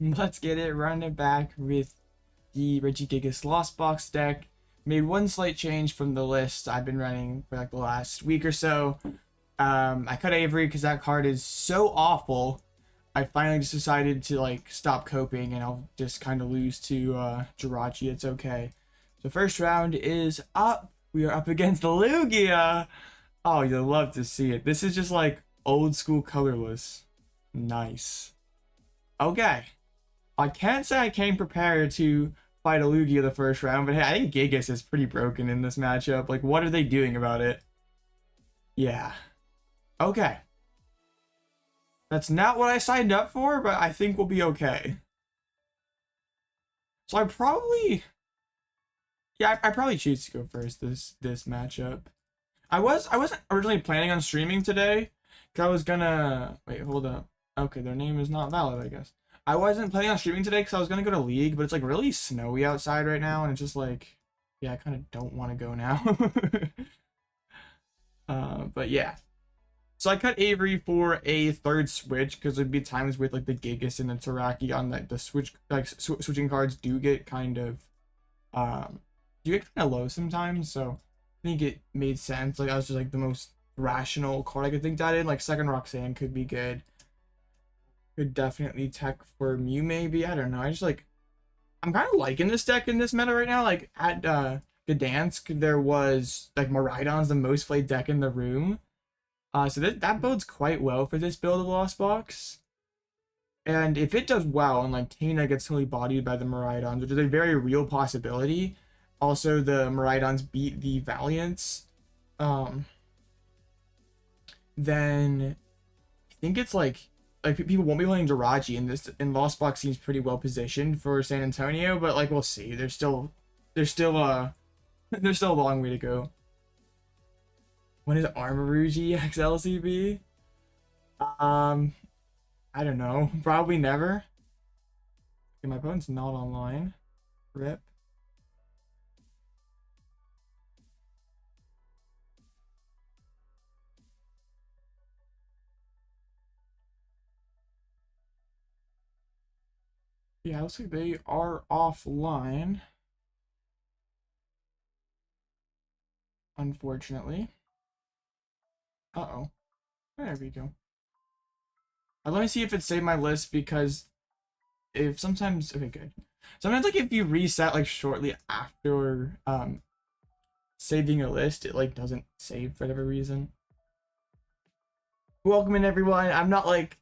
Let's get it, running it back with the Regigigas Lost Box deck. Made one slight change from the list I've been running for like the last week or so. I cut Avery because that card is so awful. I finally just decided to like stop coping and I'll just kind of lose to Jirachi. It's okay. So first round is up. We are up against the Lugia. Oh, you'll love to see it. This is just like old school colorless. Nice. Okay. I can't say I came prepared to fight a Lugia the first round, but hey, I think Gigas is pretty broken in this matchup. Like, what are they doing about it? Yeah. Okay. That's not what I signed up for, but I think we'll be okay. So I probably... Yeah, I probably choose to go first this matchup. I wasn't originally planning on streaming today, because I was gonna... Wait, hold up. Okay, their name is not valid, I guess. I wasn't planning on streaming today because I was going to go to League, but it's like really snowy outside right now, and it's just like, yeah, I kind of don't want to go now. But yeah. So I cut Avery for a third switch because there'd be times with like the Gigas and the Terrakion that the switching cards do get kind of low sometimes, so I think it made sense. Like, I was just like the most rational card I could think that in. Like, second Roxanne could be good. Could definitely tech for Mew, maybe. I don't know. I'm kind of liking this deck in this meta right now. Like, at Gdansk, there was, like, Miraidon's the most played deck in the room. So that bodes quite well for this build of Lost Box. And if it does well, and, like, Tina gets totally bodied by the Miraidons, which is a very real possibility. Also, the Miraidons beat the Valiants. Then I think it's, like people won't be playing Jirachi, and Lost Box seems pretty well positioned for San Antonio, but like we'll see. There's still a long way to go. When is Armarouge XLCB? I don't know. Probably never. Okay, my opponent's not online. RIP. Yeah, looks like they are offline. Unfortunately. Uh-oh. There we go. Let me see if it saved my list, because if sometimes... Okay, good. Sometimes, like, if you reset, like, shortly after saving a list, it, like, doesn't save for whatever reason. Welcome in, everyone. I'm not, like...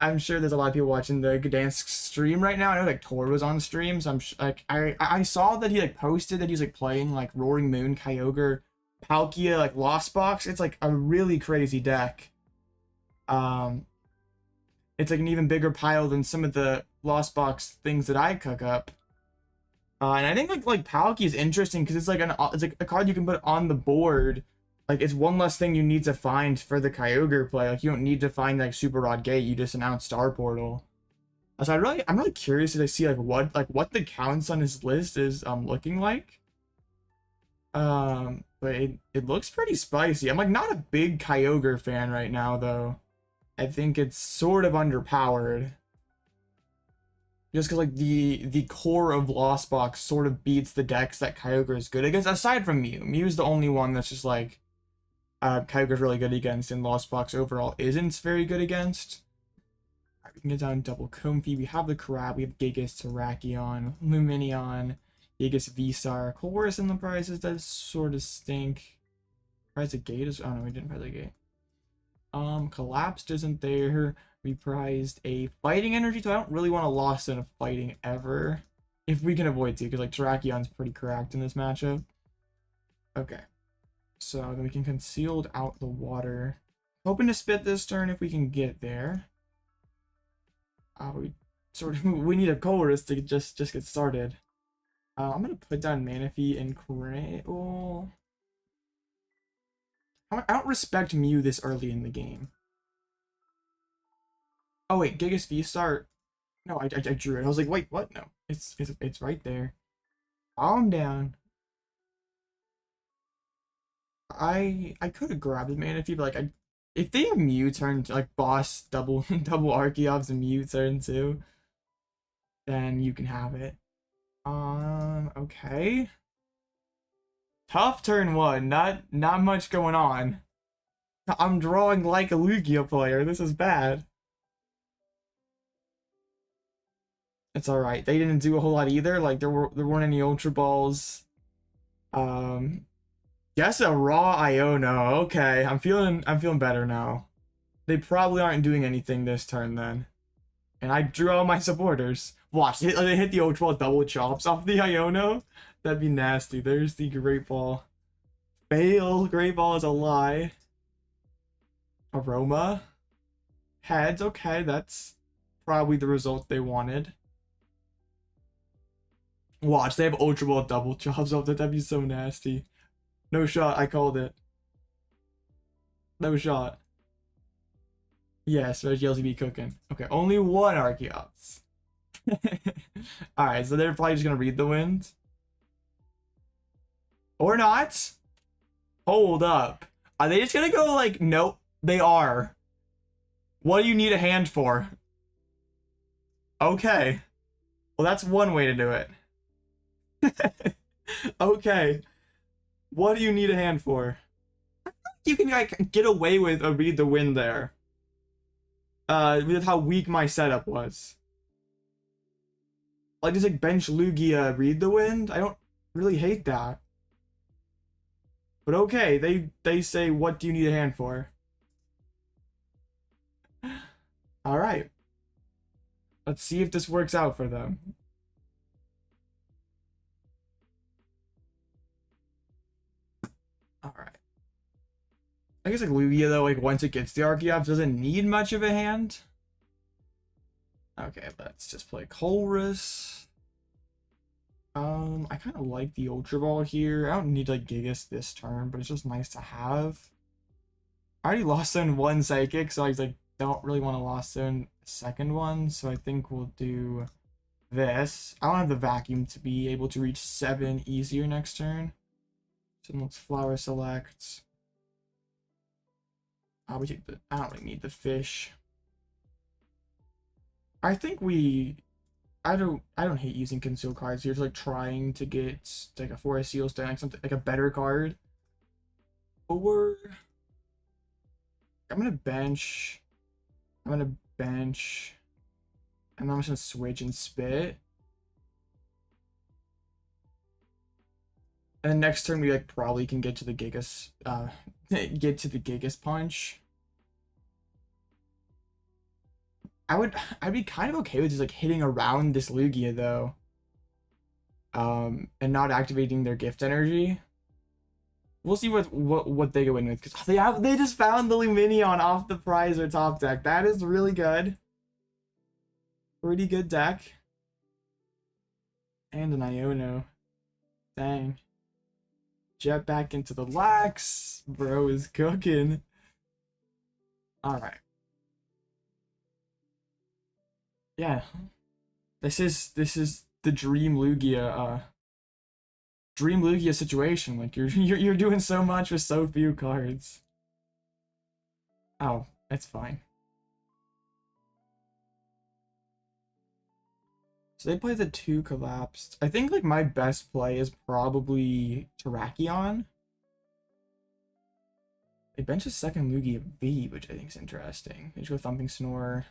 I'm sure there's a lot of people watching the Gdansk stream right now. I know like Tor was on stream, so I saw that he like posted that he's like playing like Roaring Moon, Kyogre, Palkia, like Lost Box. It's like a really crazy deck. It's like an even bigger pile than some of the Lost Box things that I cook up. And I think like Palkia is interesting because it's like a card you can put on the board. Like, it's one less thing you need to find for the Kyogre play. Like, you don't need to find, like, Super Rod Gate. You just announce Star Portal. So I'm really curious to see, like, what the counts on his list is, looking like. But it looks pretty spicy. I'm, like, not a big Kyogre fan right now, though. I think it's sort of underpowered. Just because, like, the core of Lost Box sort of beats the decks that Kyogre is good against, aside from Mew. Mew's the only one that's just, like, Kyogre's really good against, and Lost Box overall isn't very good against. Alright, we can get down double Comfey. We have the Crab, we have Gigas, Terrakion, Lumineon, Gigas VSTAR, Colress in the prizes that sort of stink. Prize a gate is, oh no, we didn't prize a gate. Collapsed isn't there. We prized a fighting energy, so I don't really want to lost in a fighting ever. If we can avoid to, because like Terrakion's pretty cracked in this matchup. Okay. So then we can concealed out the water. Hoping to spit this turn if we can get there. We need a Colress to just get started. I'm gonna put down Manaphy and Cramorant. I don't respect Mew this early in the game. Oh wait, Gigas V-Star. No, I drew it. I was like, wait, what? No, it's right there. Calm down. I could have grabbed the Manaphy, but like If they have Mew turn to, like, boss double Archeops and Mew turn too, then you can have it. Okay. Tough turn one. Not much going on. I'm drawing like a Lugia player. This is bad. It's alright. They didn't do a whole lot either. Like there weren't any Ultra Balls. Guess a raw Iono. Okay, I'm feeling better now. They probably aren't doing anything this turn then. And I drew all my supporters. Watch, they hit the Ultra Ball double chops off the Iono. That'd be nasty. There's the Great Ball. Fail. Great Ball is a lie. Aroma. Heads. Okay, that's probably the result they wanted. Watch, they have Ultra Ball double chops off that. That'd be so nasty. No shot. I called it. No shot. Yes, Regigigas be cooking. Okay, only one Archeops. Alright, so they're probably just gonna read the wind. Or not. Hold up. Are they just gonna go like, nope, they are. What do you need a hand for? Okay. Well, that's one way to do it. Okay. What do you need a hand for? You can like get away with a read the wind there. With how weak my setup was. Like just like bench Lugia read the wind. I don't really hate that. But okay, they say what do you need a hand for? Alright. Let's see if this works out for them. Alright. I guess like Lugia though, like once it gets the Archeops, doesn't need much of a hand. Okay, let's just play Colress. I kind of like the Ultra Ball here. I don't need like Gigas this turn, but it's just nice to have. I already lost zone one Psychic, so I like don't really want to lost zone second one, so I think we'll do this. I don't have the Vacuum to be able to reach 7 easier next turn. So let's Flower Select. We take the. I don't really need the fish. I think I don't hate using conceal cards here. Just like trying to get like a Forest Seal Stone, like something like a better card. Or I'm gonna bench. And then I'm just gonna switch and spit. And then next turn we like probably can get to the Gigas get to the Gigas punch. I'd be kind of okay with just like hitting around this Lugia though. And not activating their gift energy. We'll see what they go in with, because they just found the Lumineon off the prize or top deck. That is really good. Pretty good deck. And an Iono. Dang. Jet back into the lax. Bro is cooking. Alright. Yeah. This is the Dream Lugia situation. Like you're doing so much with so few cards. Oh, that's fine. So they play the 2 Collapsed. I think like my best play is probably Terrakion. They bench a second Lugia V, which I think is interesting. They just go Thumping Snore.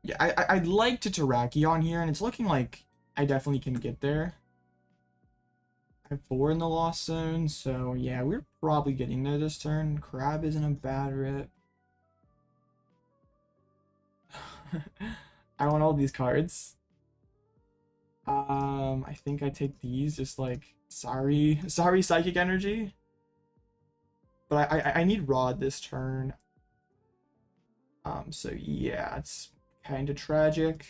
Yeah, I'd like to Terrakion here, and it's looking like I definitely can get there. I have 4 in the Lost Zone, so yeah, we're probably getting there this turn. Crab isn't a bad rip. I want all these cards. I think I take these, just like, sorry Psychic Energy. But I need Rod this turn. So yeah, it's kind of tragic.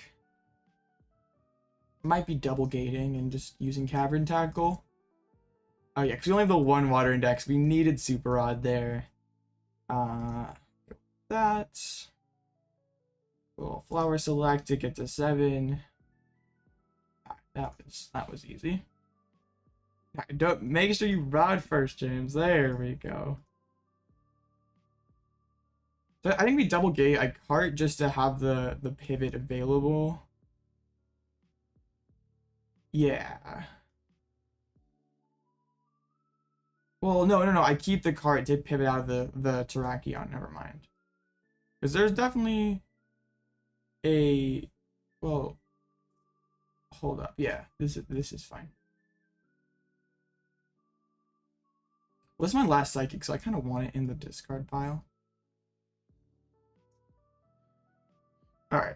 Might be double gating and just using Cavern Tackle. Oh yeah, because we only have the 1 Water Index. We needed Super Rod there. That. Cool. Flower Select to get to 7. That was easy. Make sure you rod first, James. There we go. So I think we double gate a cart just to have the pivot available. Yeah. Well, no. I keep the cart to pivot out of the Terrakion. Never mind. Because there's definitely a, well, hold up. Yeah, this is fine. What's my last psychic? So I kind of want it in the discard pile. All right.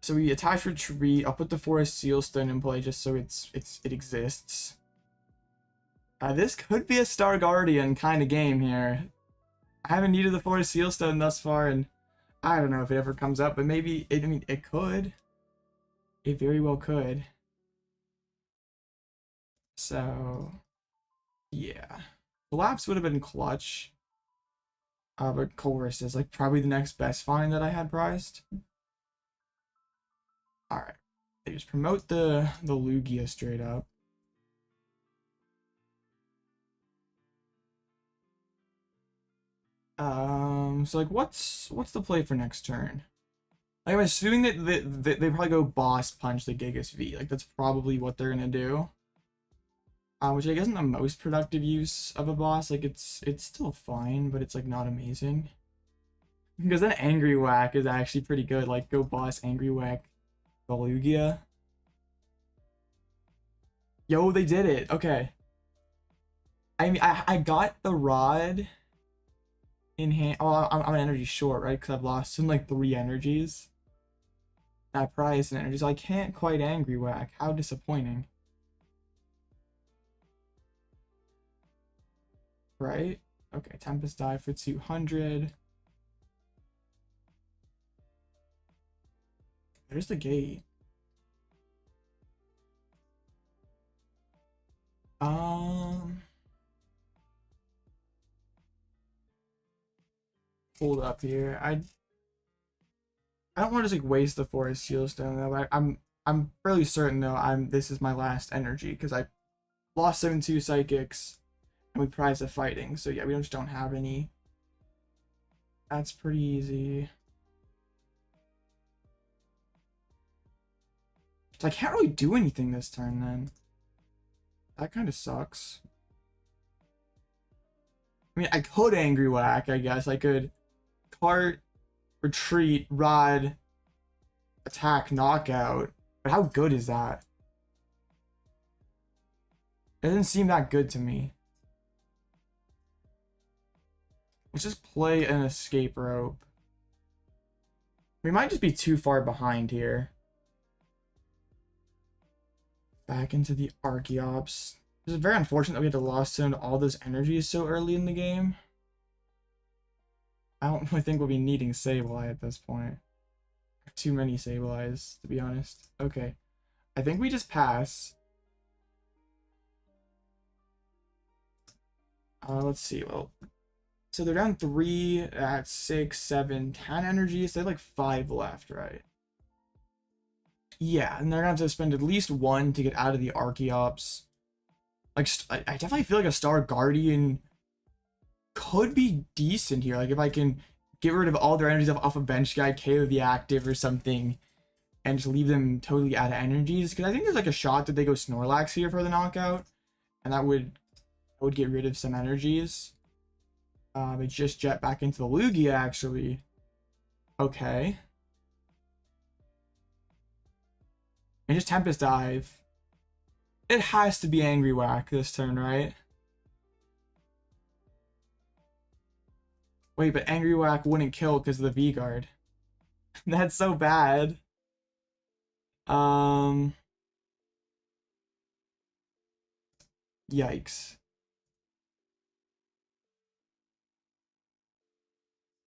So we attach retreat. I'll put the Forest Seal Stone in play just so it exists. This could be a Star Guardian kind of game here. I haven't needed the Forest Seal Stone thus far, and I don't know if it ever comes up, but maybe it. I mean, it could. It very well could. So, yeah, Collapse would have been clutch. But Colress is like probably the next best find that I had priced. All right, they just promote the Lugia straight up. So like, what's the play for next turn? Like, I'm assuming that they probably go boss punch the Gigas V. Like, that's probably what they're gonna do. Which I guess isn't the most productive use of a boss. Like, it's still fine, but it's like not amazing. Because then Angry Whack is actually pretty good. Like, go boss Angry Whack the Lugia. Yo, they did it. Okay. I mean, I got the rod in hand. Oh, I'm an energy short, right? Because I've lost in like 3 energies. I prize an energy, so I can't quite Angry Whack. How disappointing. Right? Okay, Tempest Dive for 200. There's the gate. Hold up here. I don't want to just like waste the Forest Seal Stone though. I'm fairly certain though this is my last energy because I lost 7-2 psychics and we prize the fighting. So yeah, we just don't have any. That's pretty easy. So I can't really do anything this turn then. That kind of sucks. I mean, I could Angry Whack, I guess. I could cart, retreat, rod, attack, knockout. But how good is that? It doesn't seem that good to me. Let's just play an escape rope. We might just be too far behind here. Back into the Archeops. It's very unfortunate that we had to lost in all those energies so early in the game. I don't really think we'll be needing Sableye at this point. Too many Sableyes, to be honest. Okay. I think we just pass. Let's see. Well, so they're down 3 at 6, 7, 10 energies. They have like 5 left, right? Yeah, and they're gonna have to spend at least 1 to get out of the Archeops. Like, I definitely feel like a Star Guardian could be decent here. Like, if I can get rid of all their energies off a bench guy, KO the active or something, and just leave them totally out of energies. Because I think there's like a shot that they go Snorlax here for the knockout, and that would get rid of some energies. They just jet back into the Lugia, actually. Okay. And just Tempest Dive. It has to be Angry Whack this turn, right? Wait, but Angry Whack wouldn't kill because of the V-Guard. That's so bad. Yikes.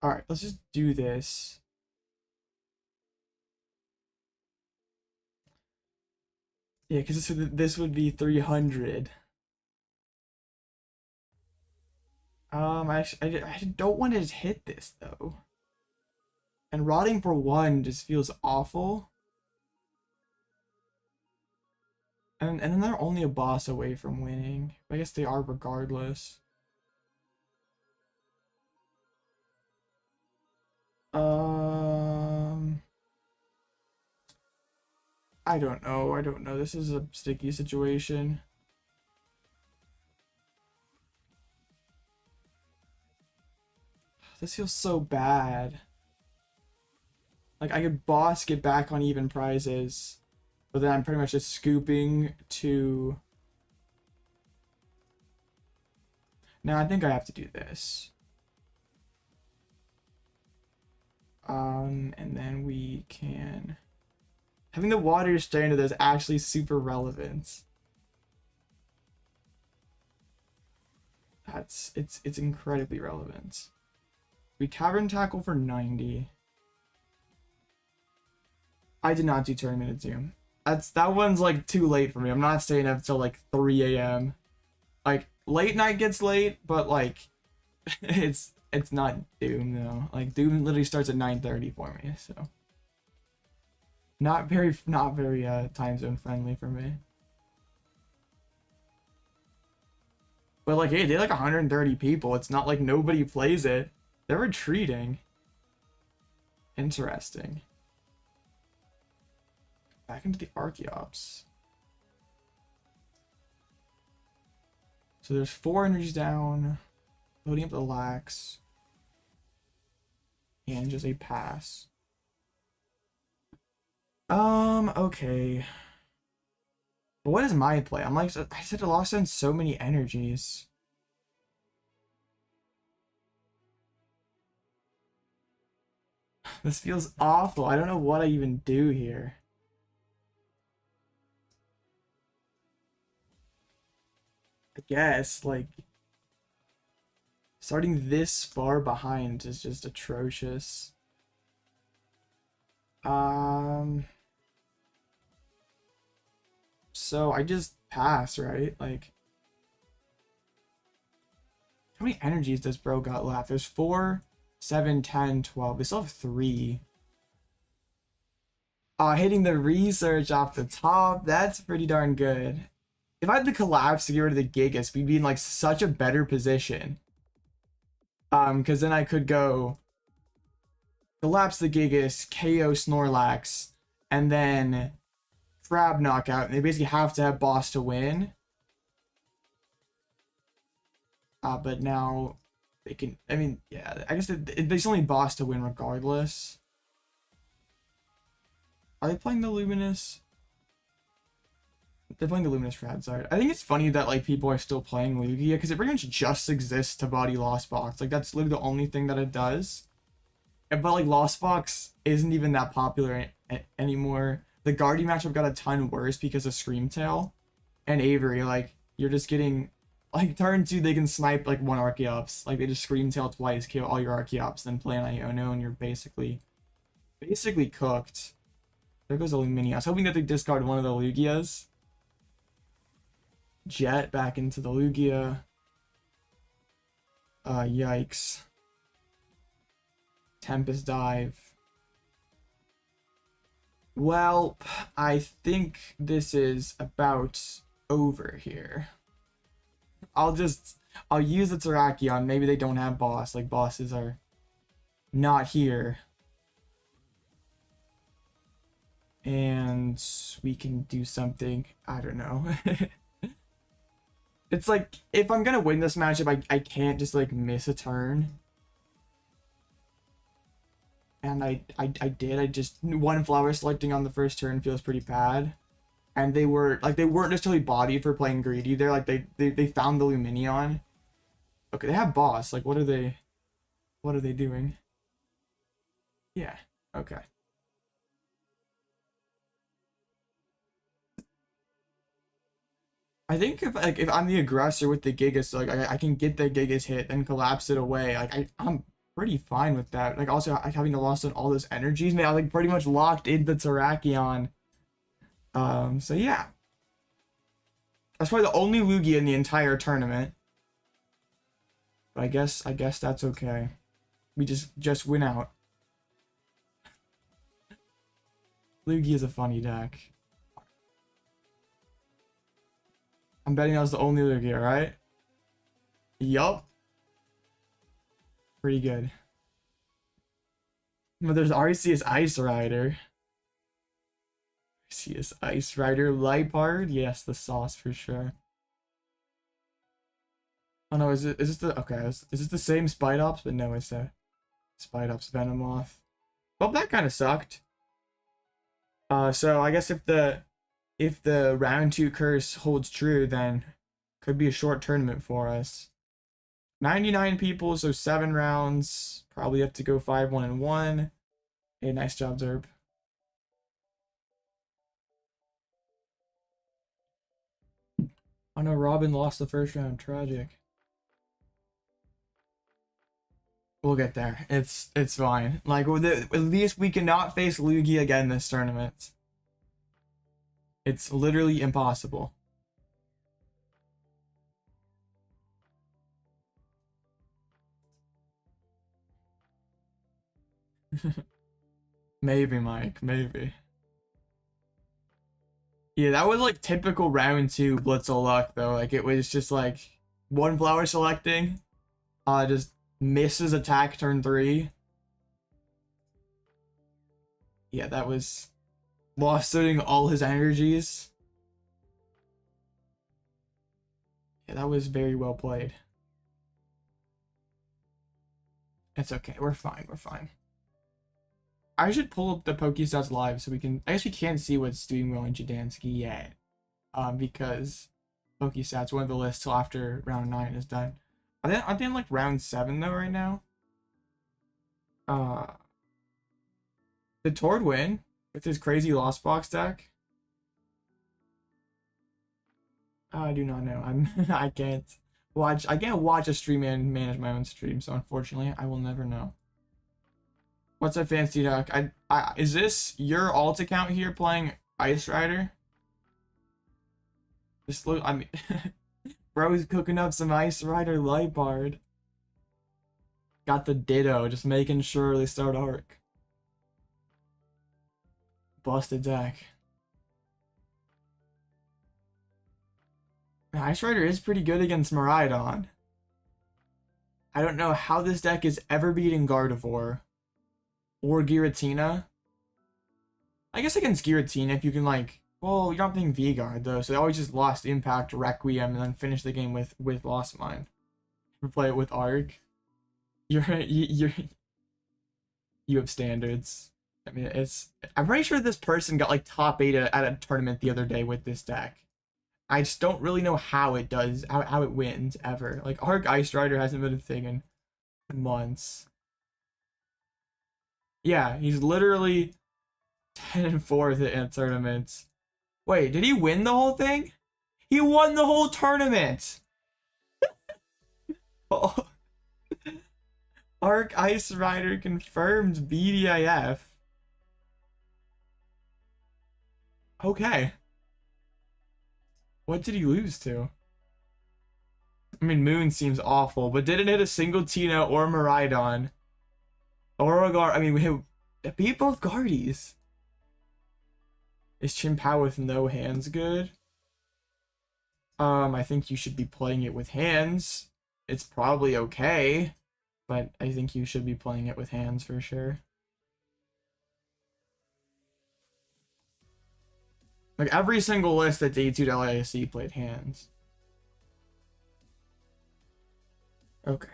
Alright, let's just do this. Yeah, because this would be 300. I don't want to just hit this though. And rotting for 1 just feels awful. And then they're only a boss away from winning. I guess they are regardless. I don't know. I don't know. This is a sticky situation. This feels so bad. Like, I could boss, get back on even prizes, but then I'm pretty much just scooping to... Now, I think I have to do this. And then we can... Having the water standard is actually super relevant. It's incredibly relevant. We Cavern Tackle for 90. I did not do Tournament of Doom. That one's like too late for me. I'm not staying up till like 3 a.m. Like late night gets late, but like it's not Doom though. Like Doom literally starts at 9:30 for me, so not very time zone friendly for me. But like, hey, they like 130 people. It's not like nobody plays it. They're retreating. Interesting. Back into the Archeops. So there's 4 energies down. Loading up the Lax. And just a pass. Okay. But what is my play? I'm like, I said I lost in so many energies. This feels awful. I don't know what I even do here. I guess, like, starting this far behind is just atrocious. So I just pass, right? Like, how many energies does bro got left? There's 4, 7, 10, 12. They still have 3. Hitting the research off the top, that's pretty darn good. If I had the collapse to get rid of the Gigas, we'd be in like such a better position. Because then I could go collapse the Gigas, KO Snorlax, and then Crab knockout. And they basically have to have boss to win. But now they can, I mean, yeah, I guess they still need boss to win regardless. Are they playing the Luminous? They're playing the Luminous Radzard. I think it's funny that like people are still playing Lugia because it pretty much just exists to body Lost Box. Like that's literally the only thing that it does. But like Lost Box isn't even that popular anymore. The Guardian matchup got a ton worse because of Screamtail and Avery. Like you're just getting like turn 2 they can snipe like 1 Archeops. Like they just Screamtail twice, kill all your Archeops, then play an Iono, and you're basically cooked. There goes the Lumineon. I was hoping that they discard one of the Lugias. Jet back into the Lugia. Yikes. Tempest Dive. Well, I think this is about over here. I'll use the Terrakion. Maybe they don't have boss. Like bosses are not here. And we can do something. I don't know. It's like, if I'm gonna win this matchup, I can't just like miss a turn. And I did. I just, 1 flower selecting on the first turn feels pretty bad. And they weren't necessarily bodied for playing greedy. They're like, they found the Lumineon. Okay, they have boss. Like, what are they doing? Yeah, okay. I think if I'm the aggressor with the Gigas, so like I can get the Gigas hit and collapse it away. Like I'm pretty fine with that. Like also having to lost on all those energies, man, I like pretty much locked in the Terrakion. So yeah. That's probably the only Lugia in the entire tournament. But I guess that's okay. We just win out. Lugia is a funny deck. I'm betting that was the only Lugia, right? Yup. Pretty good. But there's Arceus Ice Rider. Arceus Ice Rider Lipard. Yes, the sauce for sure. Oh no, is this the okay? Is this the same Spidops? But no, it's a Spidops Venomoth. Well, that kind of sucked. So I guess if the round 2 curse holds true, then could be a short tournament for us. 99 people, so 7 rounds. Probably have to go 5-1-1. Hey, nice job, Zerb. Oh no, Robin lost the first round. Tragic. We'll get there. It's fine. Like, at least we cannot face Luigi again this tournament. It's literally impossible. Maybe, Mike. Maybe. Yeah, that was like typical round 2 Blitzel luck though. Like it was just like one flower selecting, just misses attack turn 3. Yeah, that was lost suiting all his energies. Yeah, that was very well played. It's okay. We're fine. We're fine. I should pull up the Pokestats live so we can. I guess we can't see what's doing well in Jadansky yet, because Pokestats won't have the list till after round 9 is done. Aren't they in like round 7 though right now? Did Tord win with his crazy Lost Box deck? I do not know. I can't watch. I can't watch a stream and manage my own stream, so unfortunately, I will never know. What's up, Fancy Duck? Is this your alt account here playing Ice Rider? Just look, I mean, bro's cooking up some Ice Rider Lipard. Got the Ditto, just making sure they start arc. Busted deck. Ice Rider is pretty good against Miraidon. I don't know how this deck is ever beating Gardevoir. Or Giratina. I guess against Giratina, if you can like, well, you're not playing V-Guard though, so they always just lost Impact, Requiem, and then finish the game with Lost Mind. You play it with Arc. You have standards. I mean, I'm pretty sure this person got like top 8 at a tournament the other day with this deck. I just don't really know how it does, how it wins ever. Like Arc Ice Rider hasn't been a thing in months. Yeah, he's literally 10-4 in tournaments. Wait, did he win the whole thing? He won the whole tournament! Oh. Arc Ice Rider confirmed BDIF. Okay. What did he lose to? I mean, Moon seems awful, but didn't hit a single Tina or Miraidon. Orogar, I mean, we beat both Guardies. Is Chien-Pao with no hands good? I think you should be playing it with hands. It's probably okay, but I think you should be playing it with hands for sure. Like every single list at Day 2 LASC played hands. Okay.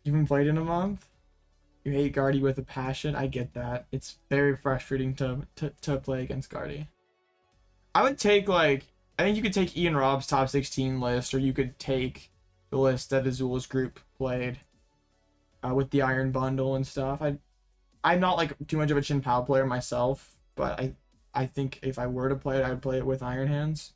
You haven't played in a month? You hate Guardy with a passion. I get that. It's very frustrating to play against Guardy. I would take like, I think you could take Ian Rob's top 16 list, or you could take the list that Azul's group played with the Iron Bundle and stuff. I'm not like too much of a Chien-Pao player myself, but I think if I were to play it, I would play it with Iron Hands.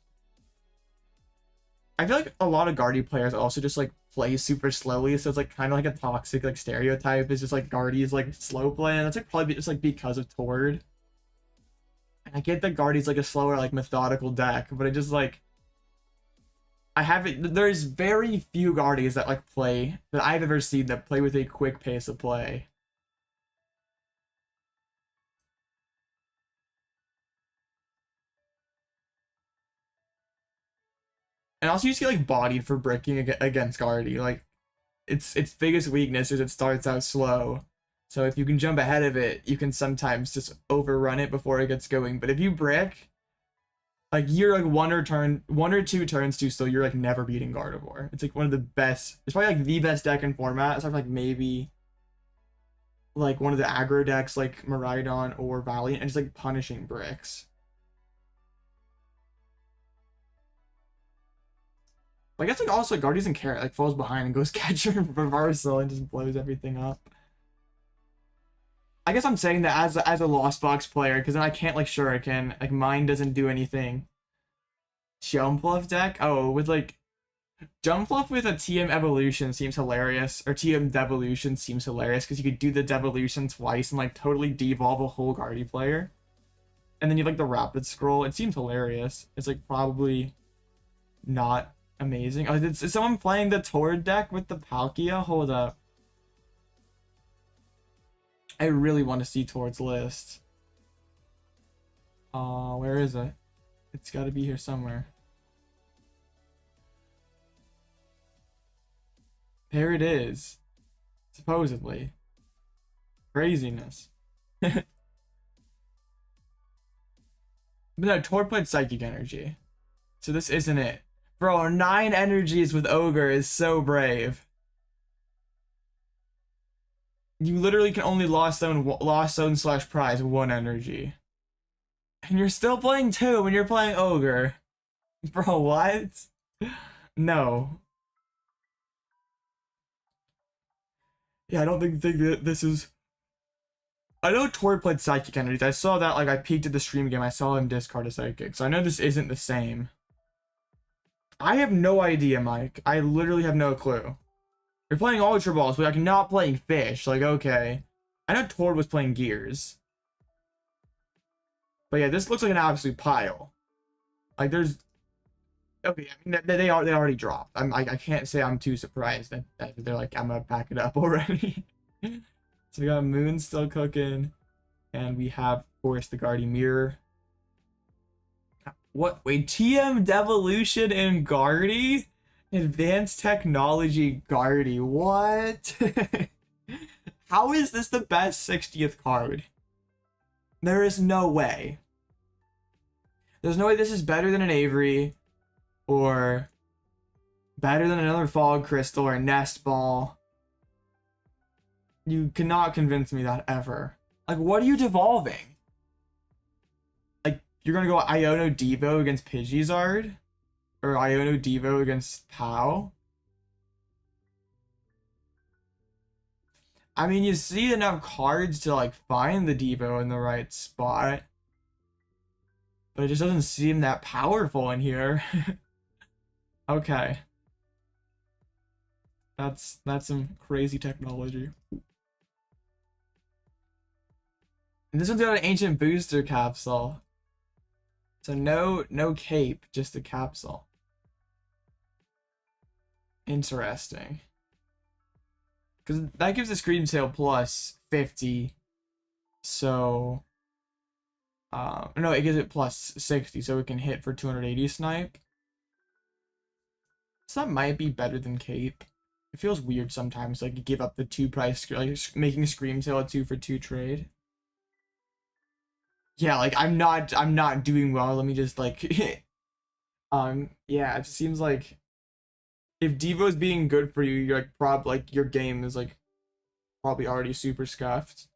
I feel like a lot of Guardy players also just like play super slowly, so it's like kind of like a toxic like stereotype. It's just like Guardy's like slow play, and that's like probably just like because of Tord. And I get that Guardy's like a slower like methodical deck, but I just like there's very few Guardies that like play that I've ever seen that play with a quick pace of play. And also you see like bodied for bricking against Guardy. Like its biggest weakness is it starts out slow. So if you can jump ahead of it, you can sometimes just overrun it before it gets going. But if you brick, Like you're like one or two turns too slow, you're like never beating Gardevoir. It's like one of the best. It's probably like the best deck in format. It's like maybe like one of the aggro decks like Miraidon or Valiant, and just like punishing bricks. I guess like also Guard doesn't care. Like falls behind and goes catcher reversal and just blows everything up. I guess I'm saying that as a Lost Box player, because then I can't like Shuriken. Like mine doesn't do anything. Jumpluff deck? Oh, with like Jumpluff with a TM Evolution seems hilarious. Or TM Devolution seems hilarious because you could do the Devolution twice and like totally devolve a whole Guardy player. And then you like the Rapid Scroll. It seems hilarious. It's like probably not amazing. Oh, is someone playing the Tord deck with the Palkia? Hold up. I really want to see Tord's list. Where is it? It's got to be here somewhere. There it is. Supposedly. Craziness. But no, Tord played Psychic Energy. So this isn't it. Bro, 9 energies with Ogre is so brave. You literally can only Lost Zone / prize 1 energy. And you're still playing 2 when you're playing Ogre. Bro, what? No. Yeah, I don't think that this is... I know Tord played Psychic Energies. I saw that, like, I peeked at the stream game. I saw him discard a Psychic. So I know this isn't the same. I have no idea, Mike. I literally have no clue. You're playing Ultra Balls, but like not playing Fish. Like, okay. I know Tord was playing Gears. But yeah, this looks like an absolute pile. Like, there's... Okay, I mean, they already dropped. I can't say I'm too surprised that they're like, I'm gonna pack it up already. So we got Moon still cooking. And we have, of course, the Guardian Mirror. What? Wait, TM Devolution and Guardy? Advanced Technology Guardy. What? How is this the best 60th card? There is no way. There's no way this is better than an Avery. Or better than another Fog Crystal or Nest Ball. You cannot convince me that ever. Like, what are you devolving? Like, you're gonna go Iono Devo against Pidgeysard? Or Iono Devo against Pow? I mean, you see enough cards to, like, find the Devo in the right spot. But it just doesn't seem that powerful in here. Okay. That's some crazy technology. And this one's got an ancient booster capsule. So no cape, just a capsule. Interesting. Because that gives the Scream Tail plus 50. So no, it gives it plus 60, so it can hit for 280 snipe. So that might be better than cape. It feels weird sometimes, like you give up the 2 price, like making Scream Tail a 2 for 2 trade. Yeah, like I'm not doing well. Let me just like yeah, it seems like if Devo's being good for you, you're like your game is like probably already super scuffed.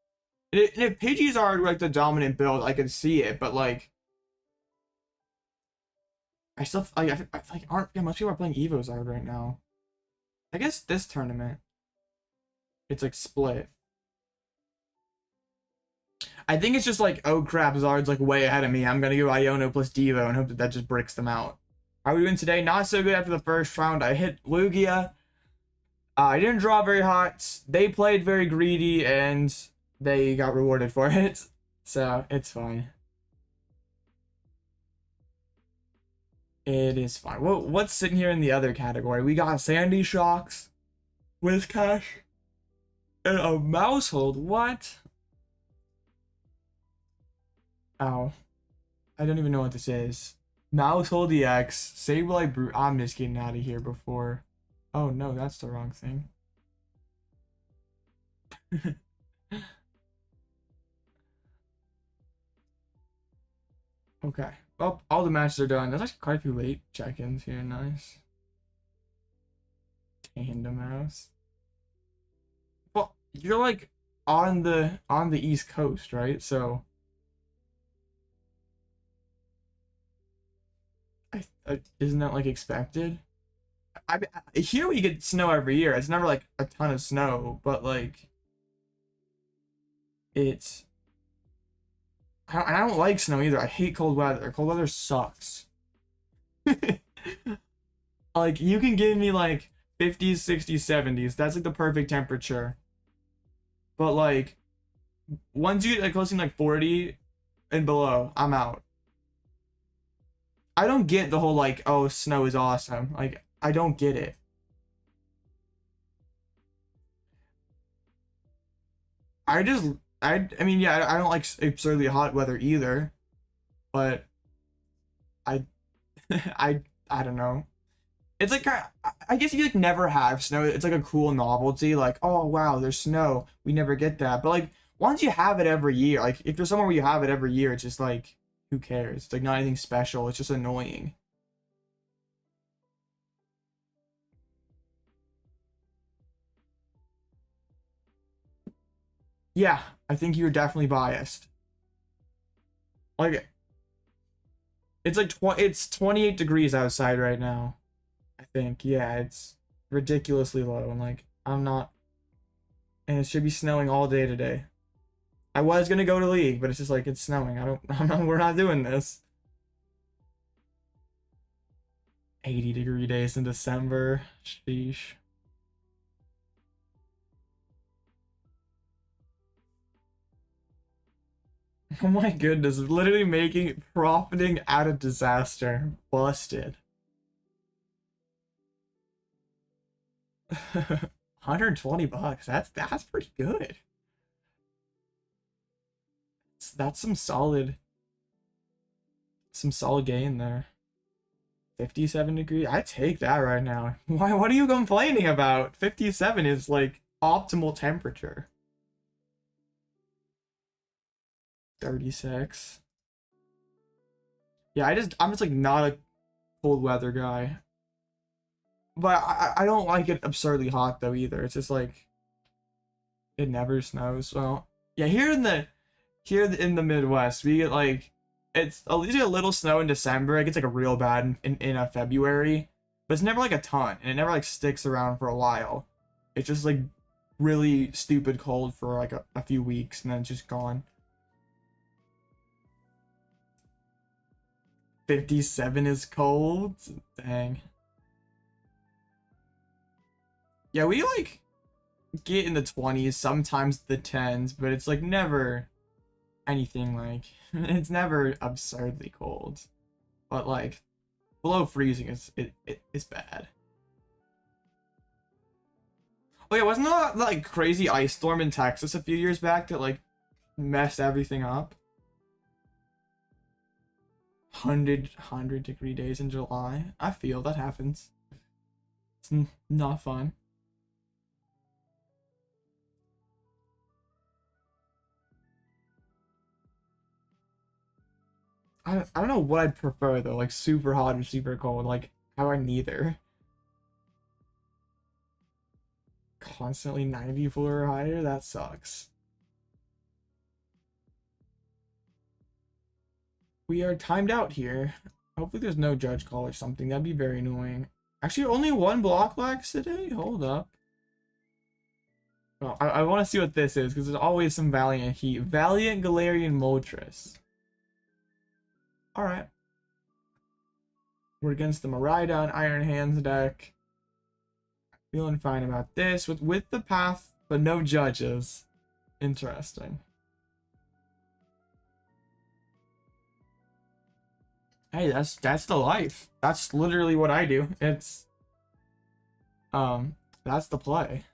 And if Pidgeys are like the dominant build, I can see it, but like I still I feel like aren't yeah, most people are playing Evozard right now. I guess this tournament it's like split. I think it's just like, oh crap, Zard's like way ahead of me. I'm gonna go Iono plus Devo and hope that just bricks them out. How are we doing today? Not so good after the first round. I hit Lugia. I didn't draw very hot. They played very greedy and they got rewarded for it. So it's fine. It is fine. What's sitting here in the other category? We got Sandy Shocks, Whiscash, and a Mousehold. What? Ow. I don't even know what this is. Mousehold EX, Sableye Brute. I'm just getting out of here before. Oh no, that's the wrong thing. Okay. Well, all the matches are done. There's actually quite a few late check-ins here. Nice. Tandem House. Well, you're like on the East Coast, right? So isn't that like expected? I here we get snow every year. It's never like a ton of snow, but like it's I don't like snow either. I hate cold weather. Cold weather sucks. Like you can give me like 50s, 60s, 70s. That's like the perfect temperature. But like once you get like close to like 40 and below, I'm out. I don't get the whole like, oh, snow is awesome. Like I don't get it. I mean, yeah, I don't like absurdly hot weather either, but I I don't know. It's like I guess you like never have snow. It's like a cool novelty. Like, oh wow, there's snow. We never get that. But like once you have it every year, like if there's somewhere where you have it every year, it's just like who cares? It's like not anything special. It's just annoying. Yeah, I think you're definitely biased. Like it's like it's 28 degrees outside right now. I think. Yeah, it's ridiculously low. And like I'm not, and it should be snowing all day today. I was gonna go to league, but it's just like it's snowing. We're not doing this. 80-degree days in December. Sheesh. Oh my goodness, literally profiting out of disaster. Busted. 120 bucks. That's pretty good. That's some solid gain there. 57 degrees. I take that right now. What are you complaining about? 57 is like optimal temperature. 36. Yeah, I'm just like not a cold weather guy. But I don't like it absurdly hot though either. It's just like it never snows. Well, yeah, here in the Midwest, we get like it's at least a little snow in December. It gets like a real bad in a February, but it's never like a ton, and it never like sticks around for a while. It's just like really stupid cold for like a few weeks, and then it's just gone. 57 is cold. Dang. Yeah, we like get in the 20s, sometimes the 10s, but it's like never anything like it's never absurdly cold. But like below freezing it's bad. Oh yeah, wasn't that like crazy ice storm in Texas a few years back that like messed everything up? 100-degree days in July. I feel that happens. It's not fun. I don't know what I'd prefer though, like super hot or super cold. Like how are neither? Constantly 94 or higher? That sucks. We are timed out here. Hopefully there's no judge call or something. That'd be very annoying. Actually, only one block lax today? Hold up. Oh, I want to see what this is, because there's always some Valiant heat. Valiant Galarian Moltres. Alright. We're against the Miraidon Iron Hands deck. Feeling fine about this. With the path, but no judges. Interesting. Hey, that's the life. That's literally what I do. It's that's the play.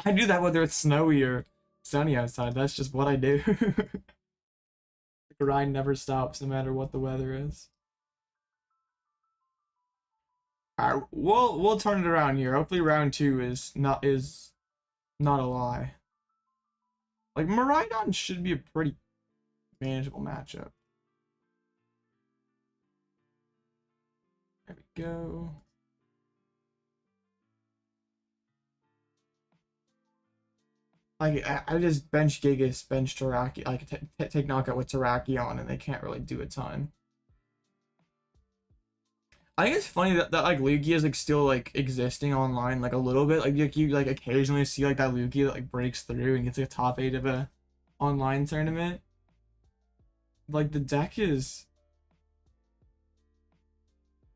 I do that whether it's snowy or sunny outside. That's just what I do. The grind never stops no matter what the weather is. Alright, we'll turn it around here. Hopefully round 2 is not a lie. Like Miraidon should be a pretty manageable matchup. go. Like, I just bench Gigas, bench Terrakion, like, take knockout with Terrakion, and they can't really do a ton. I think it's funny that like Lugia is like still like existing online like a little bit. Like you like occasionally see like that Lugia that like breaks through and gets like a top 8 of a online tournament. Like the deck is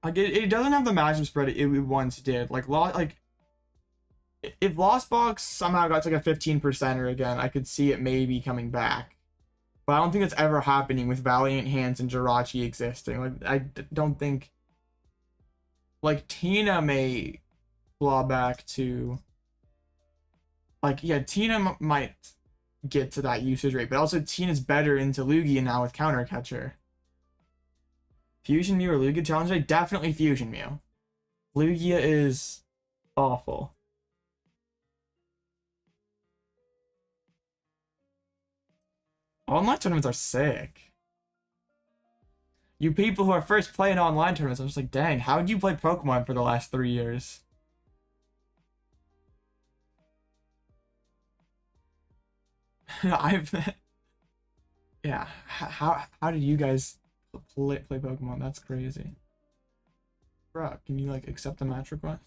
like it doesn't have the matchup spread it once did. Like if Lost Box somehow got to like a 15%er again, I could see it maybe coming back. But I don't think it's ever happening with Valiant Hands and Jirachi existing. Like I don't think. Like Tina may claw back to. Like yeah, Tina might get to that usage rate, but also Tina's better into Lugia now with Counter Catcher. Fusion Mew or Lugia challenge rate? Definitely Fusion Mew. Lugia is awful. Online tournaments are sick. You people who are first playing online tournaments, I'm just like, dang, how did you play Pokemon for the last 3 years? Yeah, how did you guys play Pokemon? That's crazy. Bro, can you like accept the match request?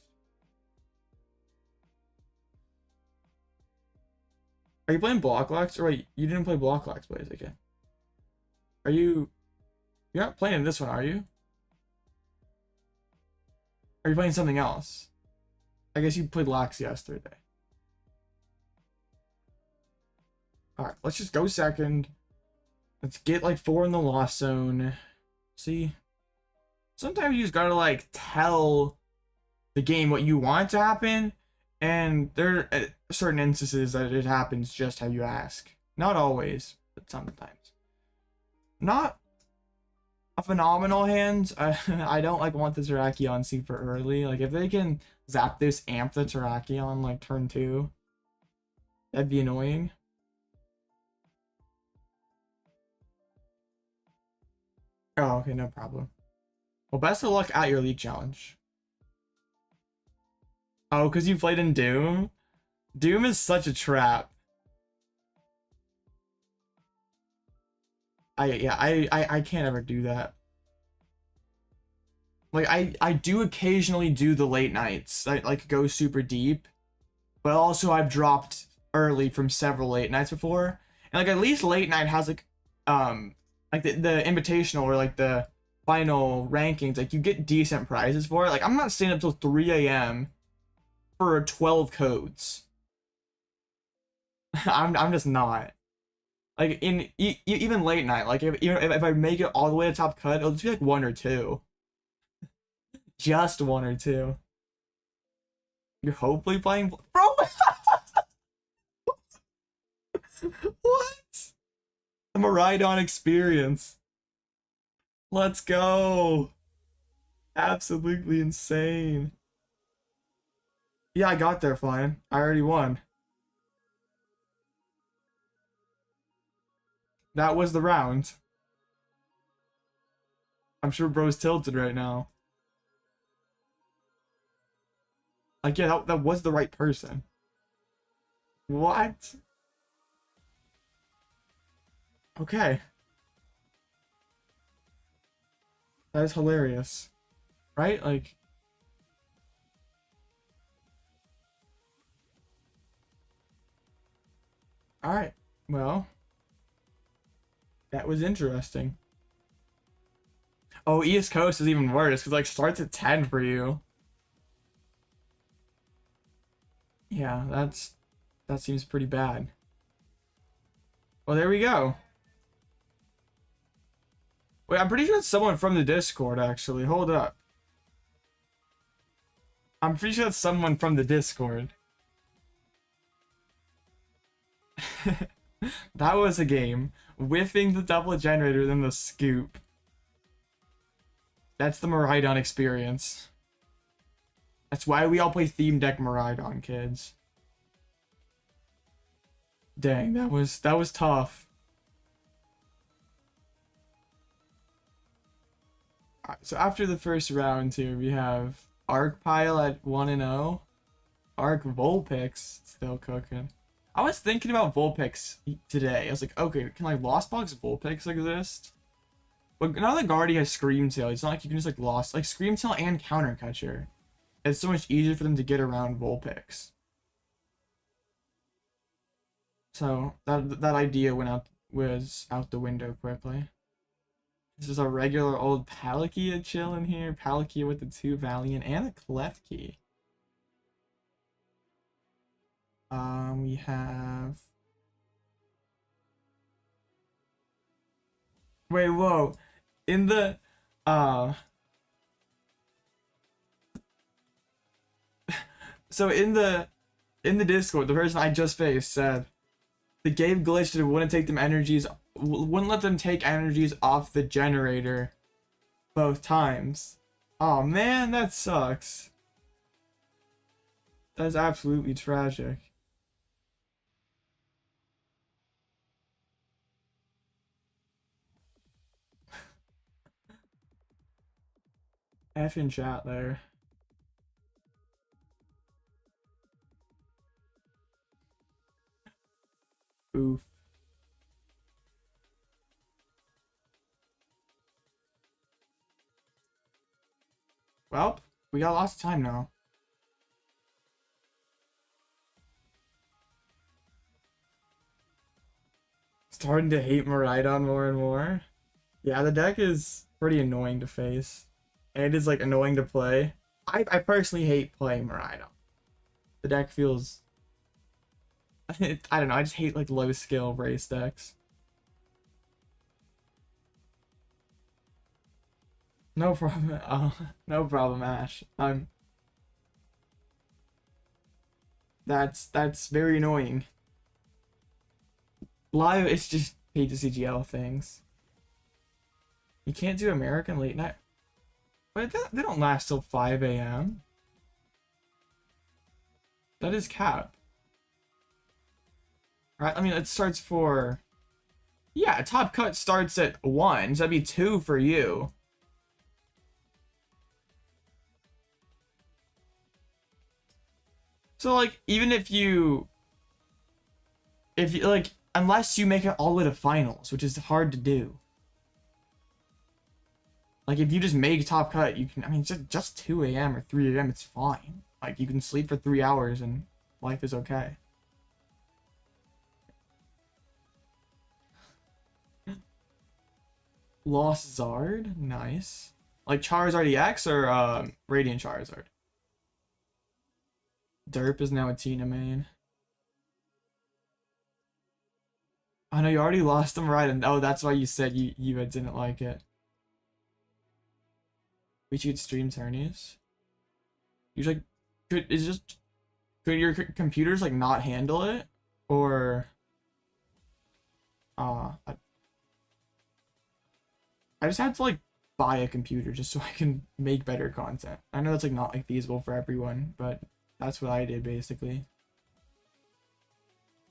Are you playing Blocklocks? Or wait, you didn't play Blocklocks, Blaze again. Are you? You're not playing this one, are you? Are you playing something else? I guess you played Lax yesterday. Alright, let's just go second. Let's get like 4 in the Lost Zone. See? Sometimes you just gotta like tell the game what you want to happen. And there are certain instances that it happens just how you ask. Not always, but sometimes. Not a phenomenal hand. I don't like want the Terrakion super early. Like if they can Zapdos amp the Terrakion like turn 2, that'd be annoying. Oh, okay, no problem. Well, best of luck at your league challenge. Oh, because you played in Doom? Doom is such a trap. I can't ever do that. Like I do occasionally do the late nights. I like go super deep. But also I've dropped early from several late nights before. And like at least late night has like the invitational or like the final rankings, like you get decent prizes for it. Like I'm not staying up till 3 a.m. for 12 codes. I'm just not. Like in even late night, like if I make it all the way to top cut, it'll just be like 1 or 2. Just 1 or 2. You're hopefully playing, bro. What? The Miraidon experience. Let's go. Absolutely insane. Yeah, I got there flying. I already won. That was the round. I'm sure bro's tilted right now. Like, yeah, that was the right person. What? Okay. That is hilarious. Right? Like... Alright. Well... That was interesting. Oh, East Coast is even worse, because, like, starts at 10 for you. Yeah, that seems pretty bad. Well, there we go. Wait, I'm pretty sure it's someone from the Discord, actually. Hold up. I'm pretty sure it's someone from the Discord. That was a game. Whiffing the double generator, then the scoop. That's the Miraidon experience. That's why we all play theme deck Miraidon, kids. Dang, that was tough. So after the first round here, we have Arcpile at 1-0. Arc Vulpix still cooking. I was thinking about Vulpix today. I was like, okay, can like Lost Box Vulpix exist? But now that Guardy has Scream Tail, it's not like you can just like like Scream Tail and Counter Catcher. It's so much easier for them to get around Vulpix. So that idea was out the window quickly. This is a regular old Palkia chilling here. Palkia with the 2 Valiant and a Klefki. We have... Wait, whoa. In the... So in the Discord, the person I just faced said the game glitched and wouldn't let them take energies off the generator both times. Oh man, that sucks. That's absolutely tragic. F in chat there. Oof. Well, we got lots of time now. Starting to hate Miraidon more and more. Yeah, the deck is pretty annoying to face. And it is like annoying to play. I personally hate playing Miraidon. The deck feels... I don't know, I just hate like low skill race decks. No problem. No problem, Ash. That's very annoying. Live, it's just hate to CGL things. You can't do American late night. But they don't last till 5 a.m. That is cap. Right? I mean, it starts for... Yeah, Top Cut starts at 1, so that'd be 2 for you. So, like, even if you, like, unless you make it all the way to finals, which is hard to do. Like, if you just make Top Cut, you can, I mean, just 2 a.m. or 3 a.m., it's fine. Like, you can sleep for 3 hours and life is okay. Lost Zard? Nice. Like, Charizard EX or, Radiant Charizard? Derp is now a Tina main. I know you already lost him, right? And oh, that's why you said you didn't like it. We should stream tourneys. Usually, could your computers like not handle it, or I just had to like buy a computer just so I can make better content. I know that's like not like feasible for everyone, but that's what I did basically.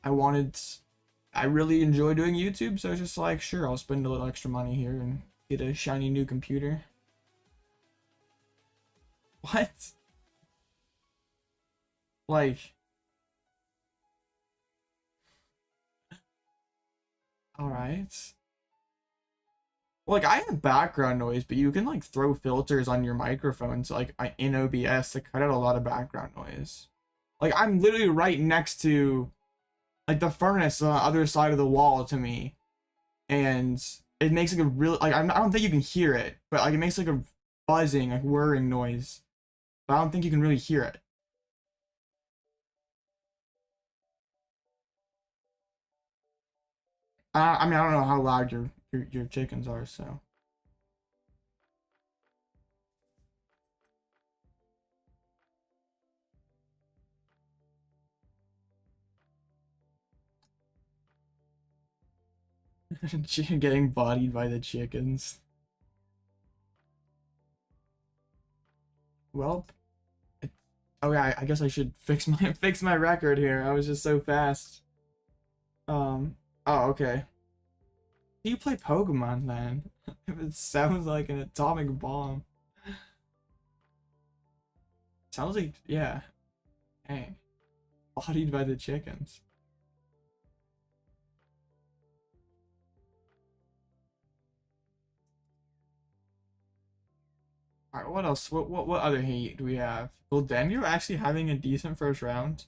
I really enjoy doing YouTube, so I was just like, sure, I'll spend a little extra money here and get a shiny new computer. What? Like... Alright. Like, I have background noise, but you can, like, throw filters on your microphones, like, in OBS to cut out a lot of background noise. Like, I'm literally right next to, like, the furnace on the other side of the wall to me. And it makes, like, a real, like, I don't think you can hear it, but, like, it makes, like, a buzzing, like, whirring noise. But I don't think you can really hear it. I mean, I don't know how loud your chickens are, so. Getting bodied by the chickens. Well, oh yeah, I guess I should fix my record here. I was just so fast. Oh, okay. You play Pokemon then. If it sounds like an atomic bomb. Sounds like, yeah. Dang. Bodied by the chickens. Alright, what else? What other heat do we have? Guldengo actually having a decent first round.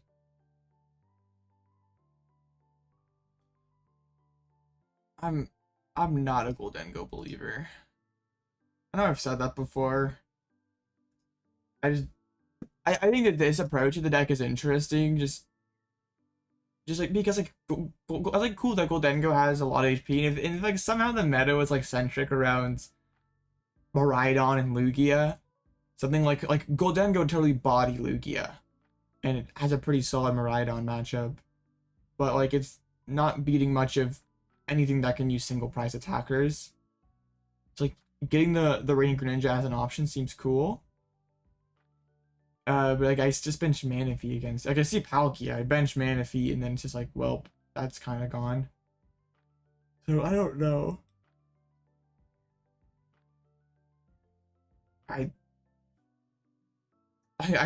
I'm not a Guldengo believer. I know I've said that before. I think that this approach to the deck is interesting, just like because like I like cool that Guldengo has a lot of HP, and if like somehow the meta was like centric around Miraidon and Lugia, something like Guldengo totally body Lugia, and it has a pretty solid Miraidon matchup, but like it's not beating much of anything that can use single price attackers. It's like getting the Radiant Greninja as an option seems cool. But like I just benched Manaphy against, like I see Palkia, I bench Manaphy, and then it's just like, well, that's kind of gone. So I don't know. I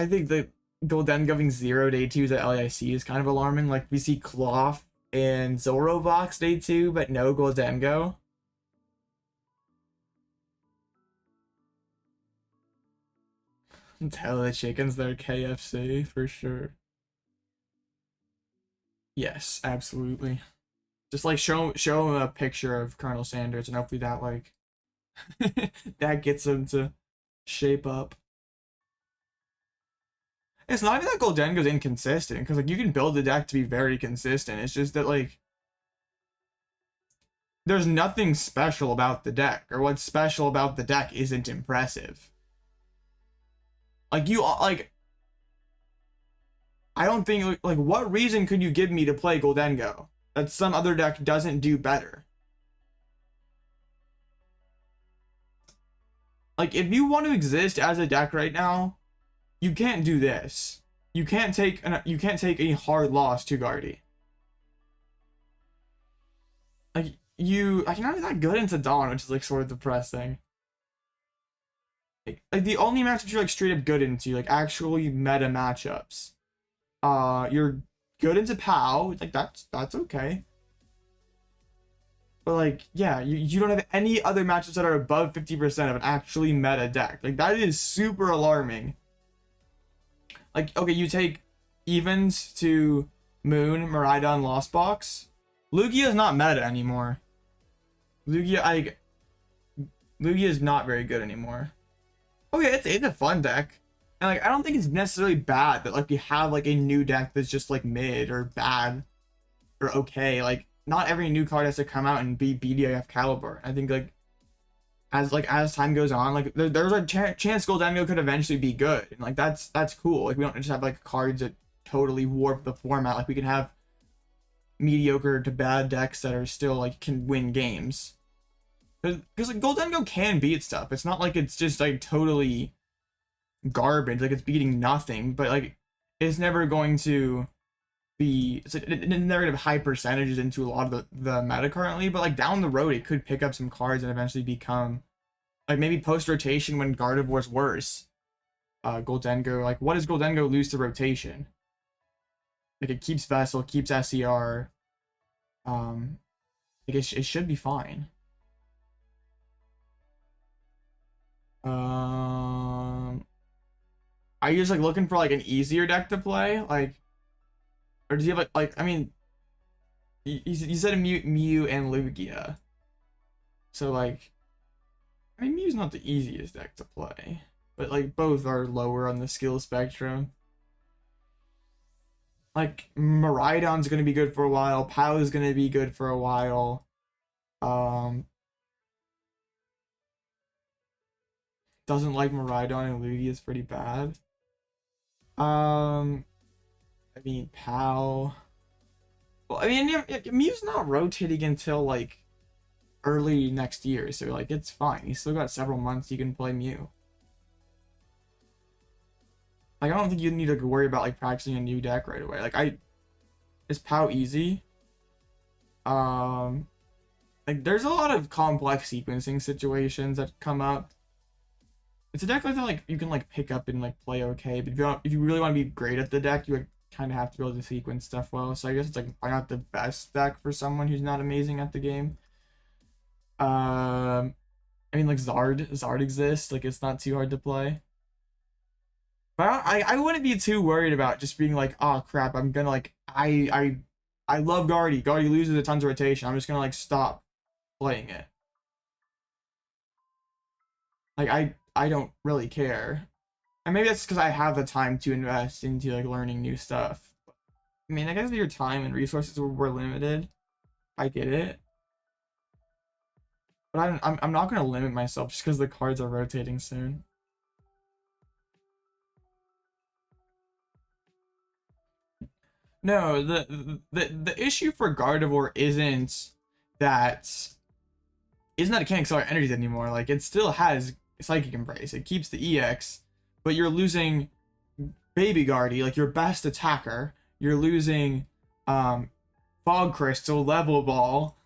think that Golden giving 0 day 2s at LAIC is kind of alarming. Like we see Cloth and Zorovox day 2, but no Goldengo. Tell the chickens they're KFC for sure. Yes, absolutely. Just like show them a picture of Colonel Sanders, and hopefully that like that gets them to shape up. It's not even that Goldengo's inconsistent, because like you can build the deck to be very consistent. It's just that like there's nothing special about the deck, or what's special about the deck isn't impressive. Like you like I don't think like what reason could you give me to play Goldengo that some other deck doesn't do better? Like if you want to exist as a deck right now, you can't do this. You can't take a hard loss to Guardy. Like you're not that good into Dawn, which is like sort of depressing. Like the only matchups you're like straight up good into, like actually meta matchups. You're good into POW, like that's okay. But like, yeah, you don't have any other matchups that are above 50% of an actually meta deck. Like that is super alarming. Like, okay, you take evens to Moon, Miraidon, Lost Box. Lugia is not meta anymore. Lugia is not very good anymore. Okay, it's a fun deck. And like I don't think it's necessarily bad that like we have like a new deck that's just like mid or bad or okay. Like not every new card has to come out and be BDIF caliber. I think like as time goes on, like there's a chance Goldengo could eventually be good, and like that's cool. Like we don't just have like cards that totally warp the format. Like we can have mediocre to bad decks that are still like can win games. Because like Goldengo can beat stuff. It's not like it's just like totally garbage, like it's beating nothing, but like it's never going to be, it's never gonna have high percentages into a lot of the meta currently, but like down the road it could pick up some cards and eventually become like maybe post rotation when Gardevoir's worse. Goldengo, like what does Goldengo lose to rotation? Like it keeps Vessel, keeps SER. Like it should be fine. Are you just like looking for like an easier deck to play, like, or do you have like I mean, you said Mew and Lugia, so like, I mean Mew's not the easiest deck to play, but like both are lower on the skill spectrum. Like Miraidon's gonna be good for a while, Pow's gonna be good for a while. Doesn't like Miraidon and Lugia is pretty bad. I mean, POW. Well, I mean, Mew's not rotating until like early next year, so like it's fine. He's still got several months you can play Mew. Like I don't think you need to worry about like practicing a new deck right away. Like is POW easy? Like Like, there's a lot of complex sequencing situations that come up. It's a deck like that, like, you can, like, pick up and, like, play okay, but if you really want to be great at the deck, you, like, kind of have to be able to sequence stuff well. So I guess it's, like, probably not the best deck for someone who's not amazing at the game. I mean, like, Zard exists. Like, it's not too hard to play. But I wouldn't be too worried about just being like, oh, crap, I'm gonna, like, I love Guardy. Guardy loses a tons of rotation. I'm just gonna, like, stop playing it. Like, I don't really care. And maybe that's because I have the time to invest into, like, learning new stuff. I mean, I guess your time and resources were limited. I get it. But I'm not going to limit myself just because the cards are rotating soon. No, the issue for Gardevoir isn't that it can't accelerate energies anymore. Like, it still has Psychic Embrace. It keeps the EX, but you're losing Baby Guardy, like your best attacker. You're losing Fog Crystal, Level Ball.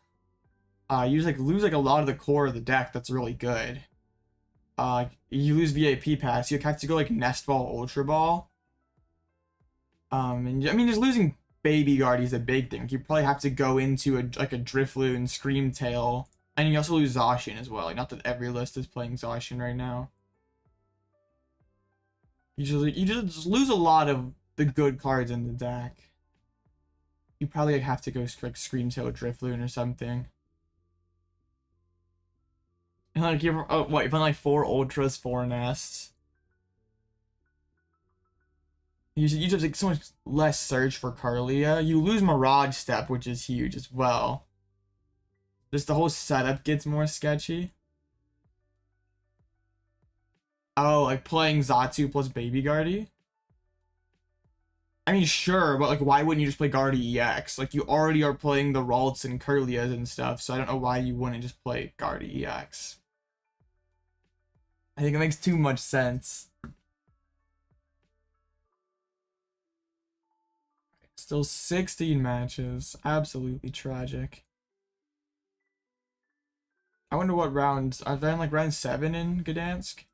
You just, like, lose, like, a lot of the core of the deck that's really good. You lose VIP Pass. You have to go, like, Nest Ball, Ultra Ball. And I mean, just losing Baby Guardy is a big thing. You probably have to go into a Drifloon, Screamtail, and you also lose Zacian as well. Like, not that every list is playing Zacian right now. You just lose a lot of the good cards in the deck. You probably, like, have to go, like, Screamtail, Drifloon, or something. And, like, you're you're playing, like, 4 Ultras, 4 Nests. You just have, like, so much less search for Carlia. You lose Mirage Step, which is huge as well. Just the whole setup gets more sketchy. Oh, like playing Xatu plus Baby Guardy? I mean, sure, but, like, why wouldn't you just play Guardy EX? Like, you already are playing the Ralts and Kirlias and stuff, so I don't know why you wouldn't just play Guardy EX. I think it makes too much sense. Still 16 matches. Absolutely tragic. I wonder what rounds. Are they in, like, round 7 in Gdansk?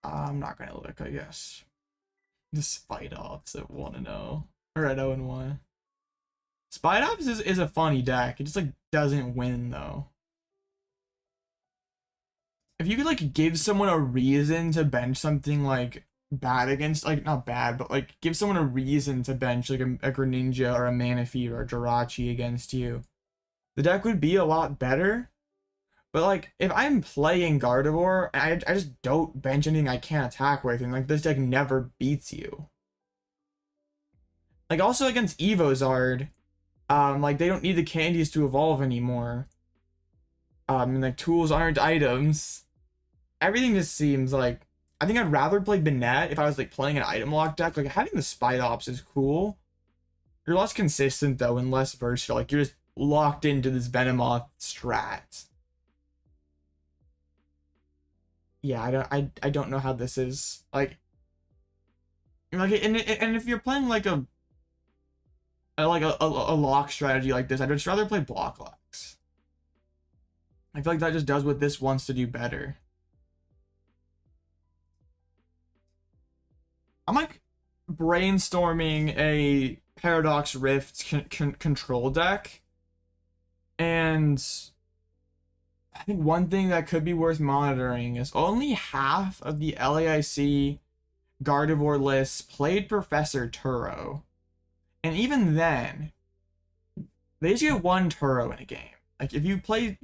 I'm not gonna look, I guess. The Spidops at 1-0. Or at 0-1. Spidops is a funny deck. It just, like, doesn't win, though. If you could, like, give someone a reason to bench something, like, bad against, like, not bad, but, like, give someone a reason to bench, like, a Greninja or a Manaphy or a Jirachi against you, the deck would be a lot better. But, like, if I'm playing Gardevoir, I just don't bench anything I can't attack with, and, like, this deck never beats you. Like, also against Evozard, like, they don't need the candies to evolve anymore. And, like, tools aren't items. Everything just seems like, I think I'd rather play Banette if I was, like, playing an item lock deck. Like, having the Spidops is cool. You're less consistent, though, and less versatile. Like, you're just locked into this Venomoth strat. Yeah, I don't know how this is, like and if you're playing, like, a lock strategy like this, I'd just rather play block locks. I feel like that just does what this wants to do better. I'm, like, brainstorming a Paradox Rift control deck, and I think one thing that could be worth monitoring is only half of the LAIC Gardevoir lists played Professor Turo. And even then, they just get 1 Turo in a game. Like, if you play,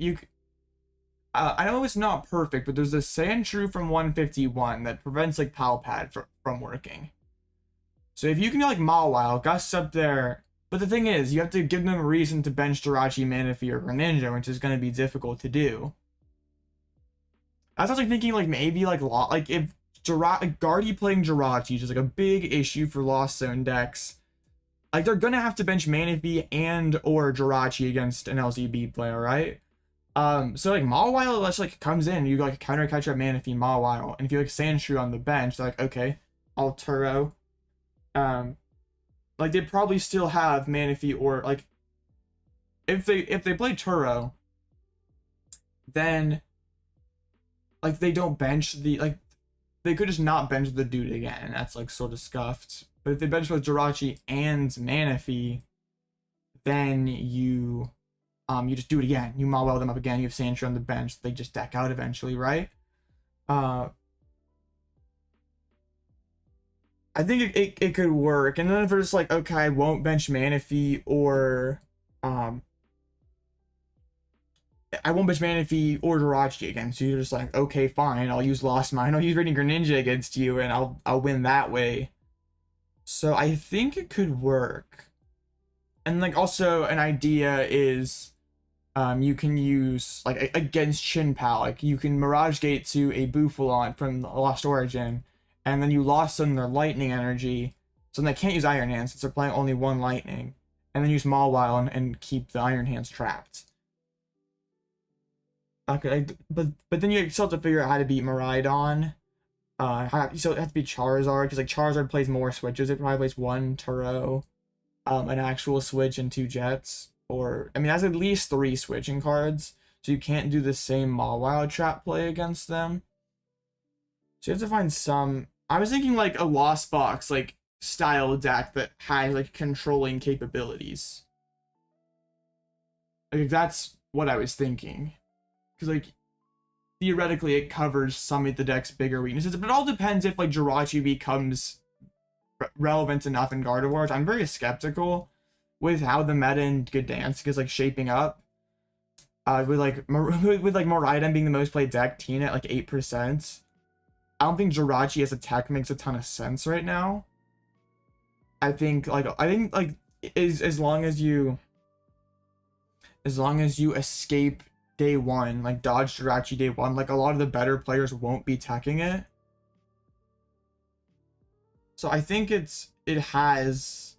I know it's not perfect, but there's a Sandshrew from 151 that prevents, like, Palpad from working. So if you can, like, Mawile, Gust up there. But the thing is, you have to give them a reason to bench Jirachi, Manaphy, or Greninja, which is going to be difficult to do. I was, like, thinking, like, maybe, like if Guardy playing Jirachi is, like, a big issue for Lost Zone decks. Like, they're going to have to bench Manaphy and or Jirachi against an LZB player, right? So, like, Mawile just, like, comes in, you, like, counter catch up Manaphy, Mawile, and if you, like, Sandshrew on the bench, they're like, okay, I'll Turo. Like, they probably still have Manaphy or, like, if they play Turo, then like they don't bench the like they could just not bench the dude again, and that's like sort of scuffed. But if they bench both Jirachi and Manaphy, then you just do it again. You Mawile them up again. You have Sandshrew on the bench. They just deck out eventually, right? I think it could work. And then if it's like, okay, I won't bench Manaphy, or I won't bench Manaphy or Jirachi again. So you're just like, okay, fine. I'll use Lost Mine. I'll use Radiant Greninja against you, and I'll win that way. So I think it could work. And like also an idea is, you can use like against Chinpao, like you can Mirage Gate to a Bouffalon from Lost Origin, and then you lost them their Lightning energy, so then they can't use Iron Hands since they're playing only one Lightning, and then use Mawile and keep the Iron Hands trapped. Okay, but then you still have to figure out how to beat Miraidon. So it has to be Charizard, because like Charizard plays more switches. It probably plays one Turo, an actual switch, and 2 Jets. Or I mean, that's at least 3 switching cards, so you can't do the same Mawile trap play against them. So you have to find some. I was thinking like a Lost Box like style deck that has like controlling capabilities. Like that's what I was thinking. Because, like, theoretically, it covers some of the deck's bigger weaknesses. But it all depends if, like, Jirachi becomes relevant enough in Gardevoir. I'm very skeptical with how the meta in Gdansk is, like, shaping up. With Miraidon being the most played deck, Teen at, like, 8%. I don't think Jirachi as a tech makes a ton of sense right now. I think as long as you escape day one, like dodge Jirachi day one, like a lot of the better players won't be teching it. So I think it has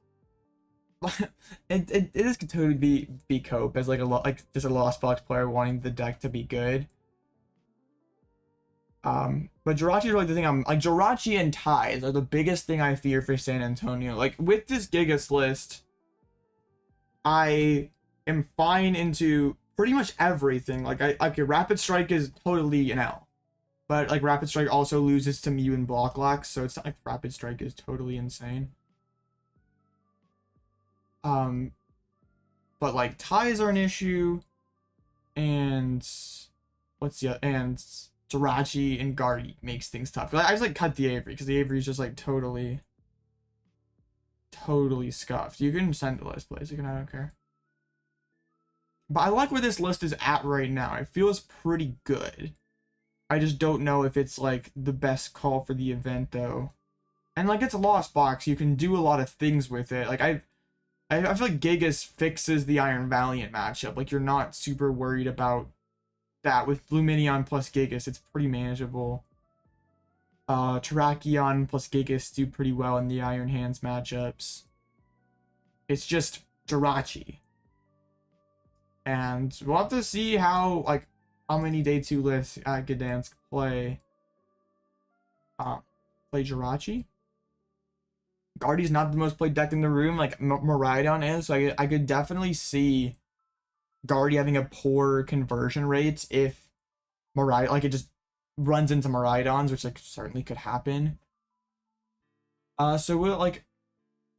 it is could totally be cope as like just a Lost Box player wanting the deck to be good. But Jirachi is really the thing. I'm like, Jirachi and ties are the biggest thing I fear for San Antonio. Like with this Gigas list, I am fine into pretty much everything. Like okay, Rapid Strike is totally an L, but like Rapid Strike also loses to Mew and Block Lock, so it's not like Rapid Strike is totally insane. But like ties are an issue, and Jirachi and Guardy makes things tough. I just like cut the Avery because the Avery is just like totally scuffed. You can send the list, please. I don't care. But I like where this list is at right now. It feels pretty good. I just don't know if it's like the best call for the event though. And like it's a Lost Box, you can do a lot of things with it. Like I feel like Gigas fixes the Iron Valiant matchup. Like you're not super worried about that with Lumineon plus Gigas. It's pretty manageable. Terrakion plus Gigas do pretty well in the Iron Hands matchups. It's just Jirachi. And we'll have to see how many day 2 lists at Gdansk play Jirachi. Guardy's not the most played deck in the room, like Miraidon is, so I could definitely see Guardy having a poor conversion rate if Miraidon, like it just runs into Miraidons, which like certainly could happen. So we'll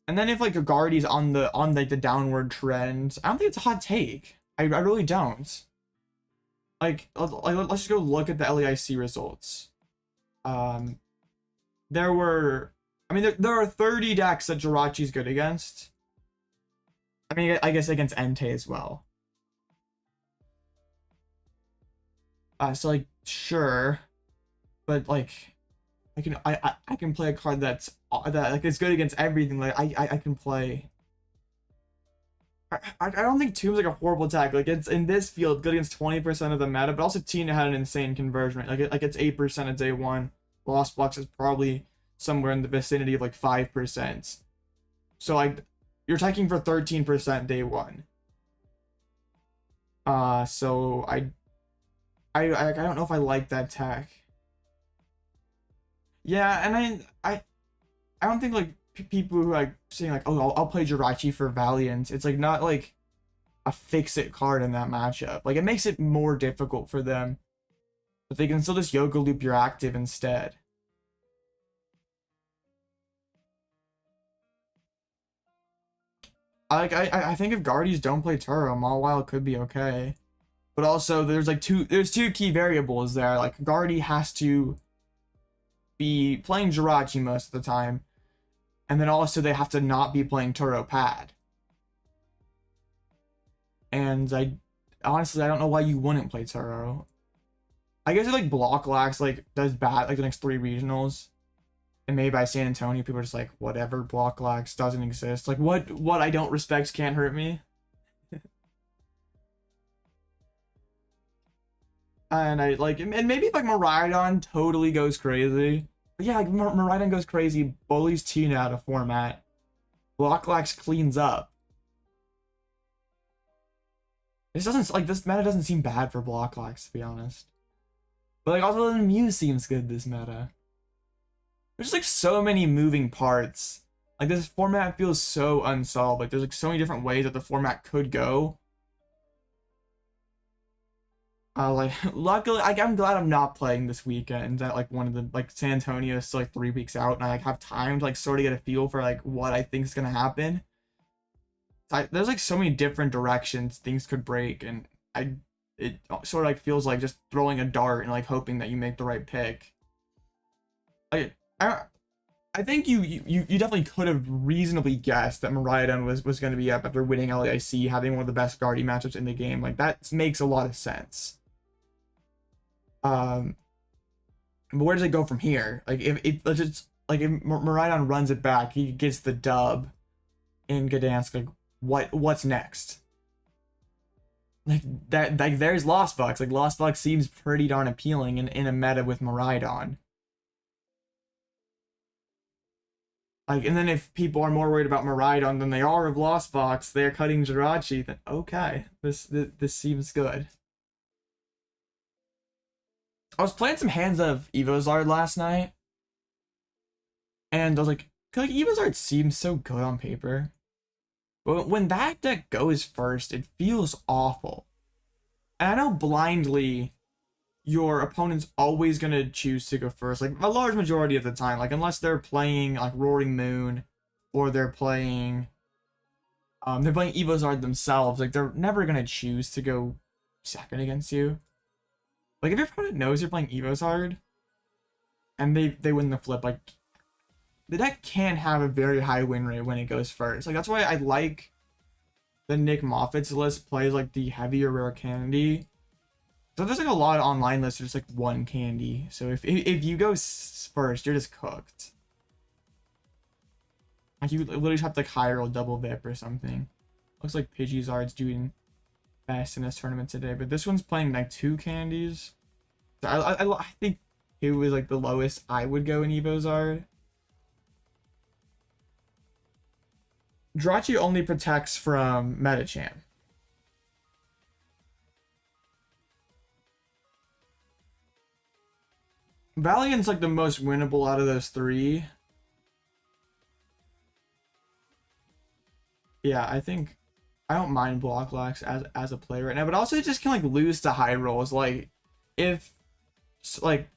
and then if like Guardy's on the downward trend, I don't think it's a hot take. I really don't. Let's just go look at the LEIC results. There are 30 decks that Jirachi's good against. I mean, I guess against Entei as well. So like, sure, but like, I can play a card that is good against everything. Like I can play. I don't think Tomb's like a horrible attack. Like it's in this field good against 20% of the meta, but also Tina had an insane conversion rate. Like it's 8% at day 1. Lost Box is probably somewhere in the vicinity of like 5%. So like you're attacking for 13% day 1. So I don't know if I like that tech. Yeah, and I don't think like people who like saying like, oh, I'll play Jirachi for Valiant. It's like not like a fix-it card in that matchup. Like, it makes it more difficult for them. But they can still just Yoga Loop your active instead. I think if Guardies don't play Turo, Mawile could be okay. But also there's two key variables there. Like, Guardy has to be playing Jirachi most of the time. And then also they have to not be playing Turo Pad. And honestly I don't know why you wouldn't play Turo. I guess if like Block Lax like does bad like the next 3 regionals, and maybe by San Antonio people are just like, whatever, Block Lax doesn't exist. Like what I don't respect can't hurt me. And and maybe like Miraidon totally goes crazy. But yeah, like Miraidon goes crazy, bullies Tina out of format. Block Lax cleans up. This meta doesn't seem bad for Block Lax, to be honest. But like also the Mew seems good this meta. There's like so many moving parts. Like this format feels so unsolved. Like there's like so many different ways that the format could go. Luckily, I'm glad I'm not playing this weekend at like one of the San Antonio is still like 3 weeks out, and I like have time to like sort of get a feel for like what I think is gonna happen. There's like so many different directions things could break, and it sort of like feels like just throwing a dart and like hoping that you make the right pick. I think you definitely could have reasonably guessed that Miraidon was going to be up after winning LAIC, having one of the best Guardy matchups in the game. Like that makes a lot of sense. But where does it go from here? Like if Miraidon runs it back, he gets the dub in Gdansk. Like what's next? There's Lost Box. Like Lost Box seems pretty darn appealing in a meta with Miraidon. Like, and then if people are more worried about Miraidon than they are of Lost Box, they're cutting Jirachi, then okay, this seems good. I was playing some hands of Evozard last night, and I was like Evozard seems so good on paper. But when that deck goes first, it feels awful. And I know blindly your opponent's always going to choose to go first, like a large majority of the time, like unless they're playing like Roaring Moon or they're playing Evozard themselves, like they're never going to choose to go second against you. Like if your opponent knows you're playing Evozard and they win the flip, like the deck can have a very high win rate when it goes first. Like that's why I like the Nick Moffat's list plays like the heavier rare candy. So there's like a lot of online lists, just like one candy. So if you go first, you're just cooked. Like you literally have to like high roll double VIP or something. Looks like Pidgeysard's doing best in this tournament today, but this one's playing like 2 candies. So I think it was like the lowest I would go in Evozard. Jirachi only protects from Metachamp. Valiant's like the most winnable out of those 3. Yeah, I think I don't mind Block Lax as a player right now, but also it just can like lose to high rolls. Like if like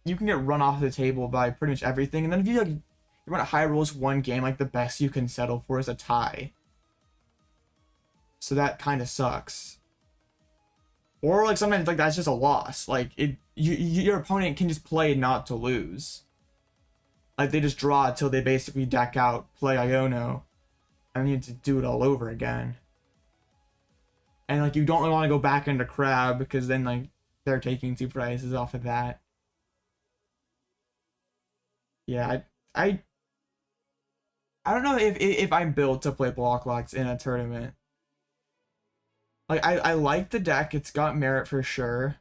you can get run off the table by pretty much everything, and then if you like you run at high rolls one game, like the best you can settle for is a tie. So that kind of sucks. Or like sometimes like that's just a loss. Like your opponent can just play not to lose. Like they just draw until they basically deck out, play Iono, and you need to do it all over again. And like you don't really want to go back into Crab because then like they're taking 2 prizes off of that. Yeah, I don't know if I'm built to play Block Lax in a tournament. Like I like the deck, it's got merit for sure.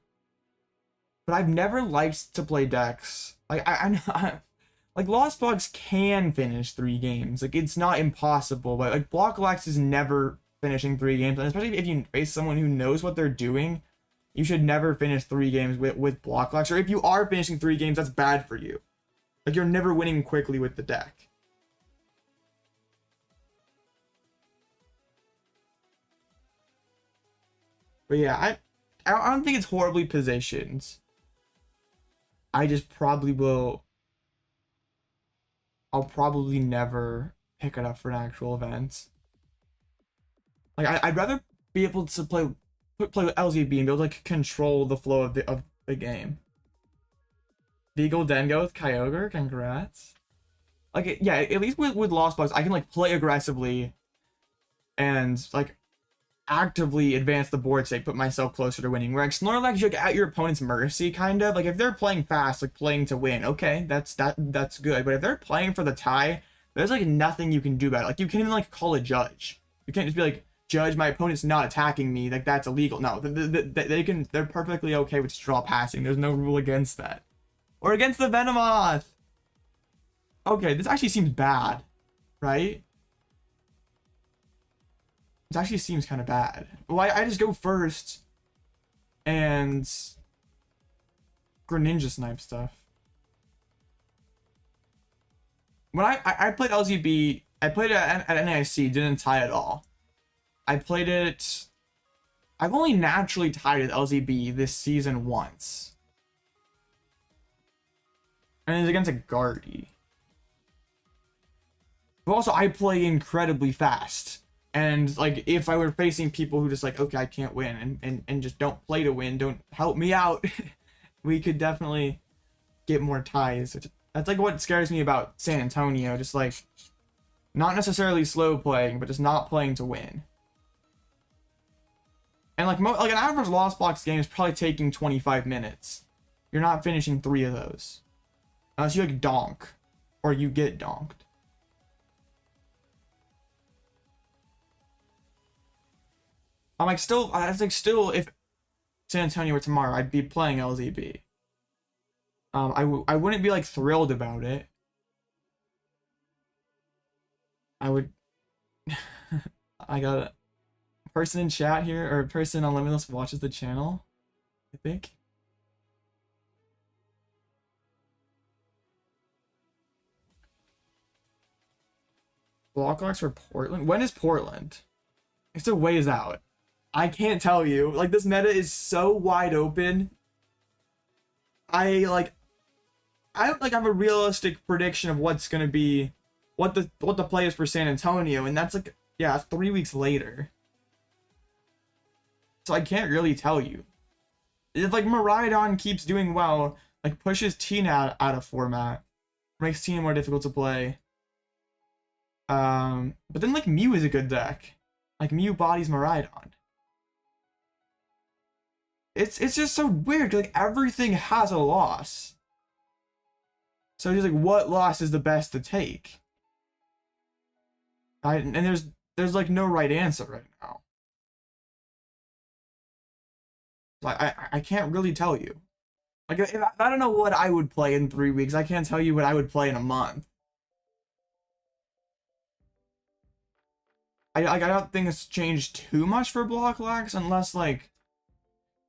But I've never liked to play decks. Like I like Lost Box can finish 3 games. Like it's not impossible, but like Block Lax is never finishing 3 games. And especially if you face someone who knows what they're doing, you should never finish 3 games with Block Lax. Or if you are finishing 3 games, that's bad for you. Like you're never winning quickly with the deck. But yeah, I don't think it's horribly positioned. I just probably will. I'll probably never pick it up for an actual event. Like I'd rather be able to play with LZB and be able to like control the flow of the game. Beagle Dengo with Kyogre, congrats. Like yeah, at least with Lost Box, I can like play aggressively and like actively advance the board state, put myself closer to winning. Where like Snorlax, you're like at your opponent's mercy, kind of. Like if they're playing fast, like playing to win, okay, that's good. But if they're playing for the tie, there's like nothing you can do about it. Like you can't even like call a judge. You can't just be like, judge, my opponent's not attacking me. Like that's illegal. No, they're perfectly okay with straw passing. There's no rule against that. Or against the Venomoth. Okay, this actually seems bad, right? This actually seems kind of bad. Well, I just go first and Greninja snipe stuff. When I played LZB, I played it at NIC, didn't tie at all. I played it. I've only naturally tied with LZB this season once. And it's against a Guardy. But also, I play incredibly fast. And, like, if I were facing people who just, like, okay, I can't win, and just don't play to win, don't help me out, we could definitely get more ties. That's, like, what scares me about San Antonio. Just, like, not necessarily slow playing, but just not playing to win. And, like, an average Lost Box game is probably taking 25 minutes. You're not finishing 3 of those. Unless you, like, donk. Or you get donked. I'm like still, if San Antonio were tomorrow, I'd be playing LZB. I wouldn't be like thrilled about it. I would. I got a person in chat here, or a person on Limitless watches the channel, I think. Blocklocks for Portland? When is Portland? It's a ways out. I can't tell you. Like, this meta is so wide open. I don't like have a realistic prediction of what's gonna be, what the play is for San Antonio, and that's like, yeah, 3 weeks later. So I can't really tell you. If like Miraidon keeps doing well, like pushes Tina out of format, makes Tina more difficult to play. But then like Mew is a good deck. Like Mew bodies Miraidon. It's just so weird. Like everything has a loss. So he's like, what loss is the best to take? And there's like no right answer right now. Like I can't really tell you. Like if I don't know what I would play in 3 weeks, I can't tell you what I would play in a month. I don't think it's changed too much for Blocklocks unless like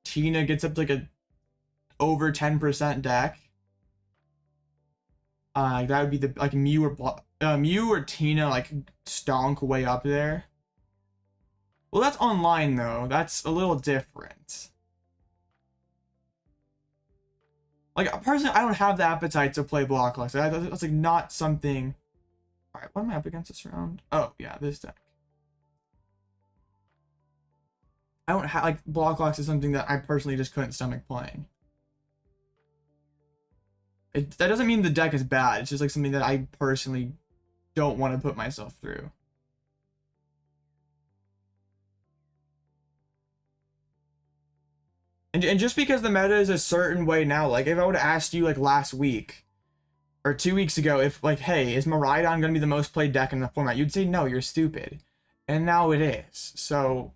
Tina gets up to like a over 10% deck. That would be the like Mew or Tina like stonk way up there. Well, that's online though. That's a little different. Like personally, I don't have the appetite to play Blocklocks. That's like not something. All right, what am I up against this round? Oh yeah, this deck. I don't have like Blocklocks is something that I personally just couldn't stomach playing. That doesn't mean the deck is bad. It's just like something that I personally don't want to put myself through. And just because the meta is a certain way now, like if I would have asked you like last week or 2 weeks ago, if like, hey, is Miraidon gonna be the most played deck in the format? You'd say no, you're stupid. And now it is. So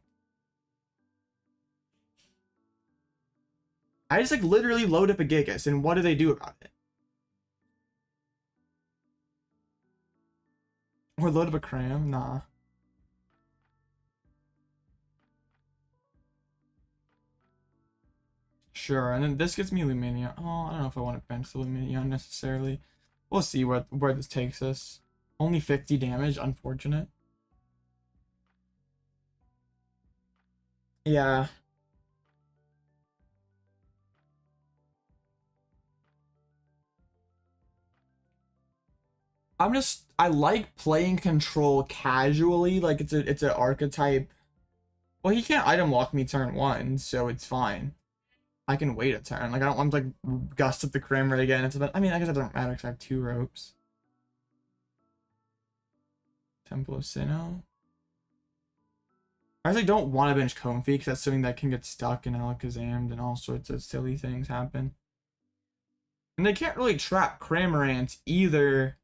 I just like literally load up a Gigas, and what do they do about it? Or load up a Cram? Nah. Sure, and then this gets me Lumineon. Oh, I don't know if I want to bench the Lumineon necessarily. We'll see where this takes us. Only 50 damage, unfortunate. Yeah. I like playing control casually, like it's an archetype. Well, he can't item lock me turn 1, so it's fine. I can wait a turn. Like I don't want to like gust up the Cramorant again. I mean, I guess it doesn't matter because I have 2 ropes. Temple of Sinnoh. I really don't want to bench Comfey because that's something that can get stuck and Alakazammed and all sorts of silly things happen. And they can't really trap Cramorant either.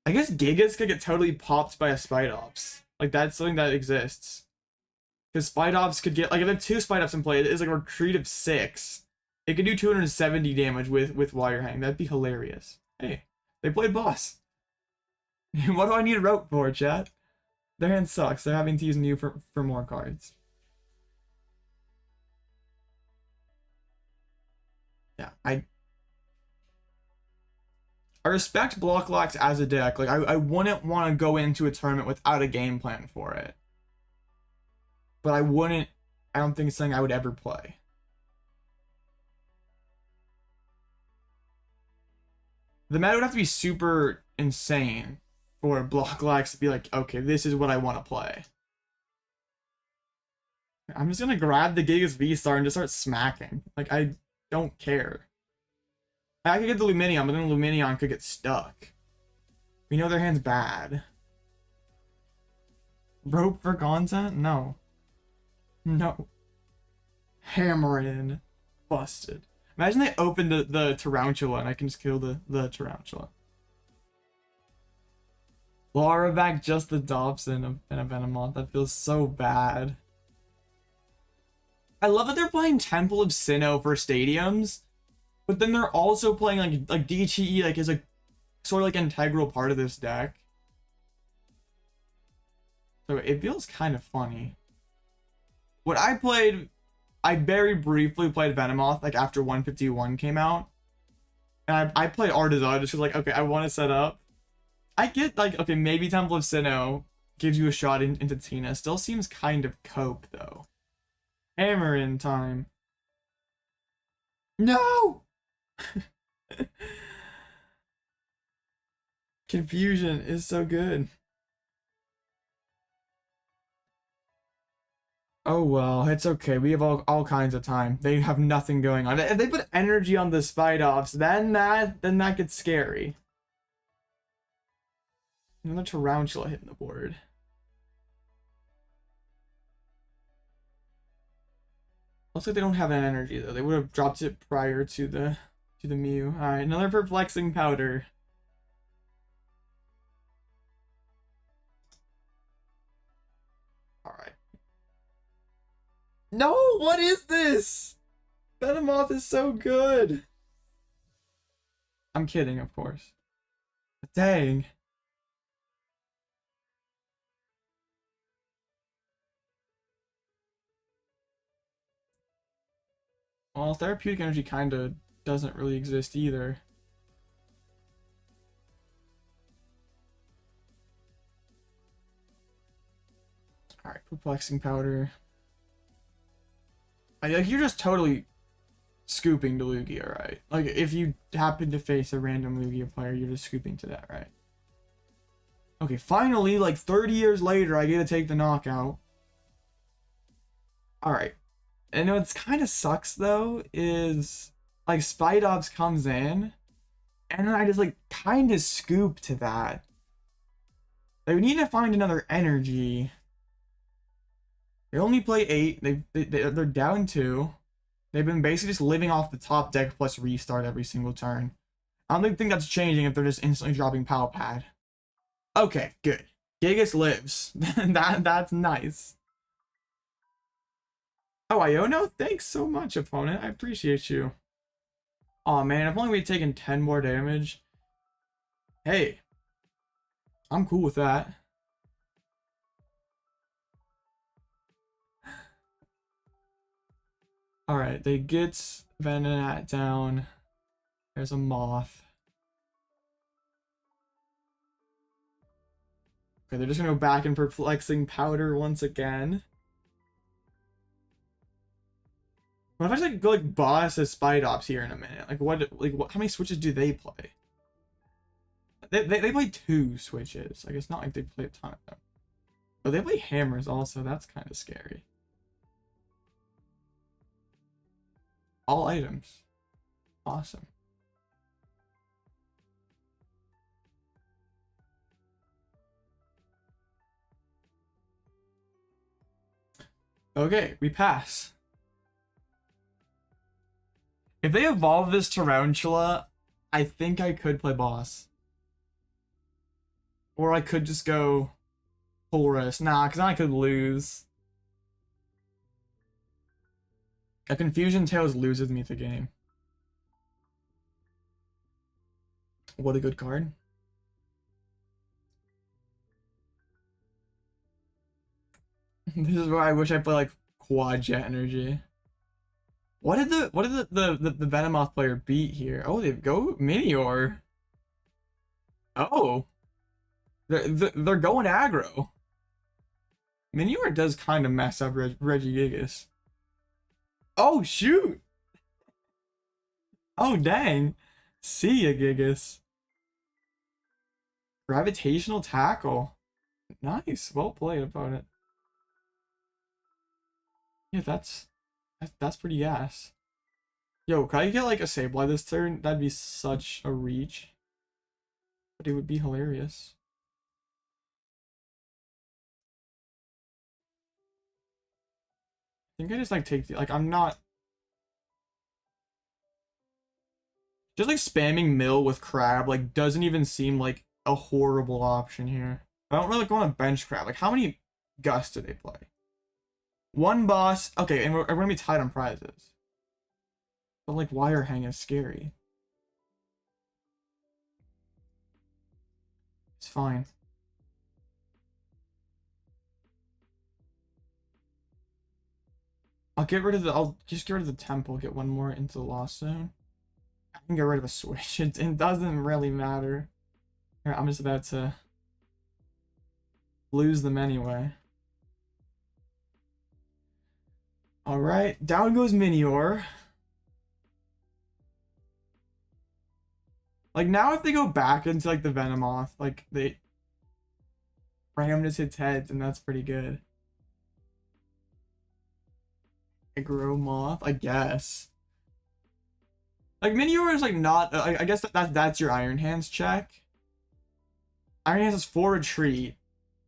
I guess Gigas could get totally popped by a Spidops. Like that's something that exists. Because Spidops could get, like if there are 2 Spidops in play, it is like a retreat of 6. It could do 270 damage with Wire Hang. That'd be hilarious. Hey, they played boss. What do I need a rope for, chat? Their hand sucks. They're having to use Mew for more cards. Yeah, I respect block locks as a deck. Like I wouldn't want to go into a tournament without a game plan for it. But I don't think it's something I would ever play. The meta would have to be super insane for block locks to be like, okay, this is what I want to play. I'm just gonna grab the Gigas V-Star and just start smacking. Like, I don't care. I could get the Lumineon, but then Lumineon could get stuck. We know their hand's bad. Rope for content? No. No. Hammer in. Busted. Imagine they opened the Tarantula and I can just kill the Tarantula. Laura back just the Dobson and a Venomoth. That feels so bad. I love that they're playing Temple of Sinnoh for stadiums, but then they're also playing like DTE like is a sort of like integral part of this deck. So it feels kind of funny. What I played, I very briefly played Venomoth like after 151 came out, and I played Artazon just like, okay, I want to set up. I get like, okay, maybe Temple of Sinnoh gives you a shot into Tina. Still seems kind of cope though. Hammer in time. No! Confusion is so good. Oh well, it's okay. We have all kinds of time. They have nothing going on. If they put energy on the Spidops, then that gets scary. Another Tarantula hitting the board. Looks like they don't have an energy though. They would have dropped it prior to the Mew. Alright, another Perplexing Powder. Alright. No, what is this? Venomoth is so good. I'm kidding, of course. Dang. Well, therapeutic energy kind of doesn't really exist either. Alright, Perplexing Powder. Like, you're just totally scooping to Lugia, right? Like, if you happen to face a random Lugia player, you're just scooping to that, right? Okay, finally, like 30 years later, I get to take the knockout. Alright. And what's kind of sucks though is like Spidops comes in and then I just like kind of scoop to that. They need to find another energy. They only play 8. They're down 2. They've been basically just living off the top deck plus restart every single turn. I don't think that's changing if they're just instantly dropping Power Pad. Okay, good. Gigas lives. That's nice. Oh, Iono? Thanks so much, opponent. I appreciate you. Aw, man, if only we'd taken 10 more damage. Hey. I'm cool with that. Alright, they get Venonat down. There's a Moth. Okay, they're just gonna go back and Perplexing Powder once again. What if I just like go like boss as Spidops here in a minute? Like what how many switches do they play? They play 2 switches. Like, it's not like they play a ton of them. But they play hammers also. That's kind of scary. All items. Awesome. Okay, we pass. If they evolve this Tarantula, I think I could play boss. Or I could just go Colress. Nah, because then I could lose. A Confusion Tails loses me the game. What a good card. This is where I wish I played like Quad Jet Energy. What did the Venomoth player beat here? Oh, they go Meteor. Oh, they're going aggro. Meteor does kind of mess up Regigigas. Oh shoot! Oh dang! See ya, Gigas. Gravitational Tackle. Nice, well played about it. Yeah, that's pretty ass. Yo, can I get like a Sableye this turn? That'd be such a reach. But it would be hilarious. I think I just like take the, like, I'm not just like spamming mill with Crab like doesn't even seem like a horrible option here. I don't really want to bench Crab. Like, how many Gusts do they play? 1 boss. Okay, and we're gonna be tied on prizes. But like, Wire Hang is scary. It's fine. I'll just get rid of the temple, get 1 more into the Lost Zone. I can get rid of a switch. It doesn't really matter. Here, I'm just about to lose them anyway. Alright, down goes Meteor. Like, now if they go back into like the Venomoth, like they ram just hits heads and that's pretty good. Aggro Moth, I guess. Like, Meteor is like not, I guess that's your Iron Hands check. Iron Hands is 4 retreat.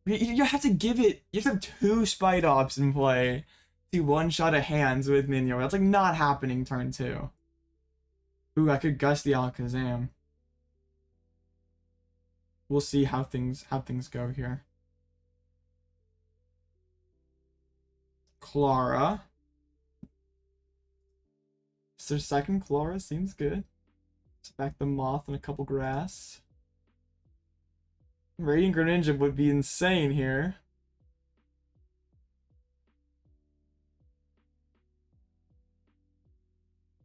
You have to give it, you have to have 2 Spite Ops in play to one-shot a hands with Meteor. That's like not happening turn 2. Ooh, I could Gust the Alakazam. We'll see how things go here. Klara. It's their second Klara, seems good. Let's back the Moth and a couple grass. Radiant Greninja would be insane here.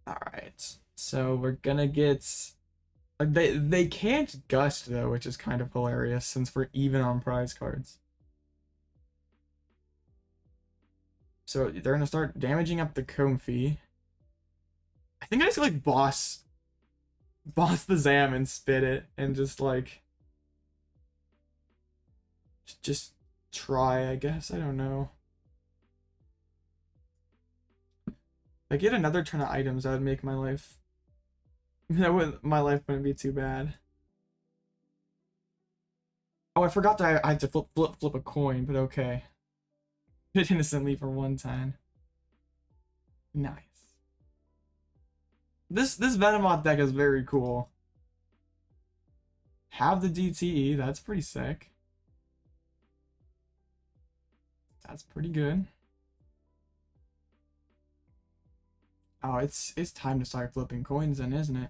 Alright, so we're gonna get... Like, they can't Gust though, which is kind of hilarious since we're even on prize cards. So they're gonna start damaging up the Comfey. I think I just like boss the Zam and spit it and just like just try, I guess. I don't know. If I get another turn of items, that would make my life my life wouldn't be too bad. Oh, I forgot that I had to flip a coin, but okay. Did innocently for 1 time. Nice. This Venomoth deck is very cool. Have the DTE, that's pretty sick. That's pretty good. Oh, it's time to start flipping coins then, isn't it?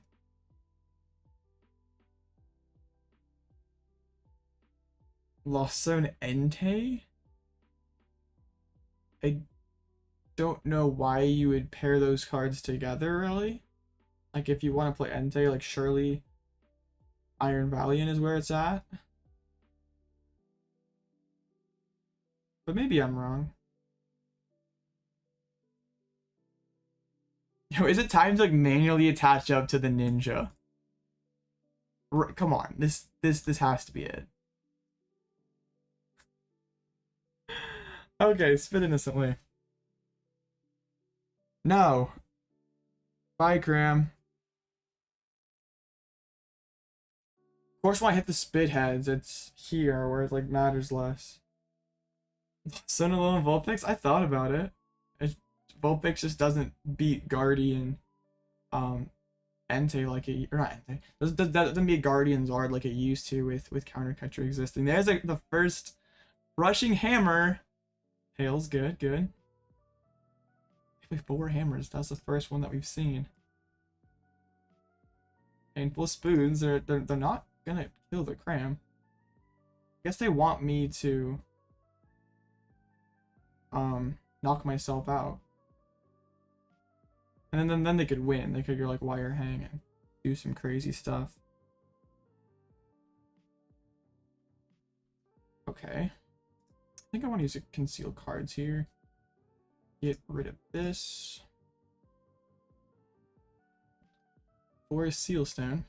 Lost Zone Entei? I don't know why you would pair those cards together, really. Like, if you want to play Entei, like, surely Iron Valiant is where it's at. But maybe I'm wrong. Yo, is it time to like manually attach up to the ninja? Come on, this has to be it. Okay, spit innocently. No. Bye, Cram. Of course, when I hit the spit heads, it's here where it like matters less. Sunalone Vulpix? I thought about it. Vulpix just doesn't beat Guardian, Entei like it, or not Entei. Doesn't beat Guardian Zard like it used to with Counter Catcher existing. There's like the first rushing hammer. Tails, good, good. 4 hammers. That's the first one that we've seen. Painful spoons. They're not gonna kill the Cram. I guess they want me to knock myself out. And then they could win. They could go like wire hang and do some crazy stuff. Okay. I think I want to use a conceal cards here. Get rid of this. For a seal stone.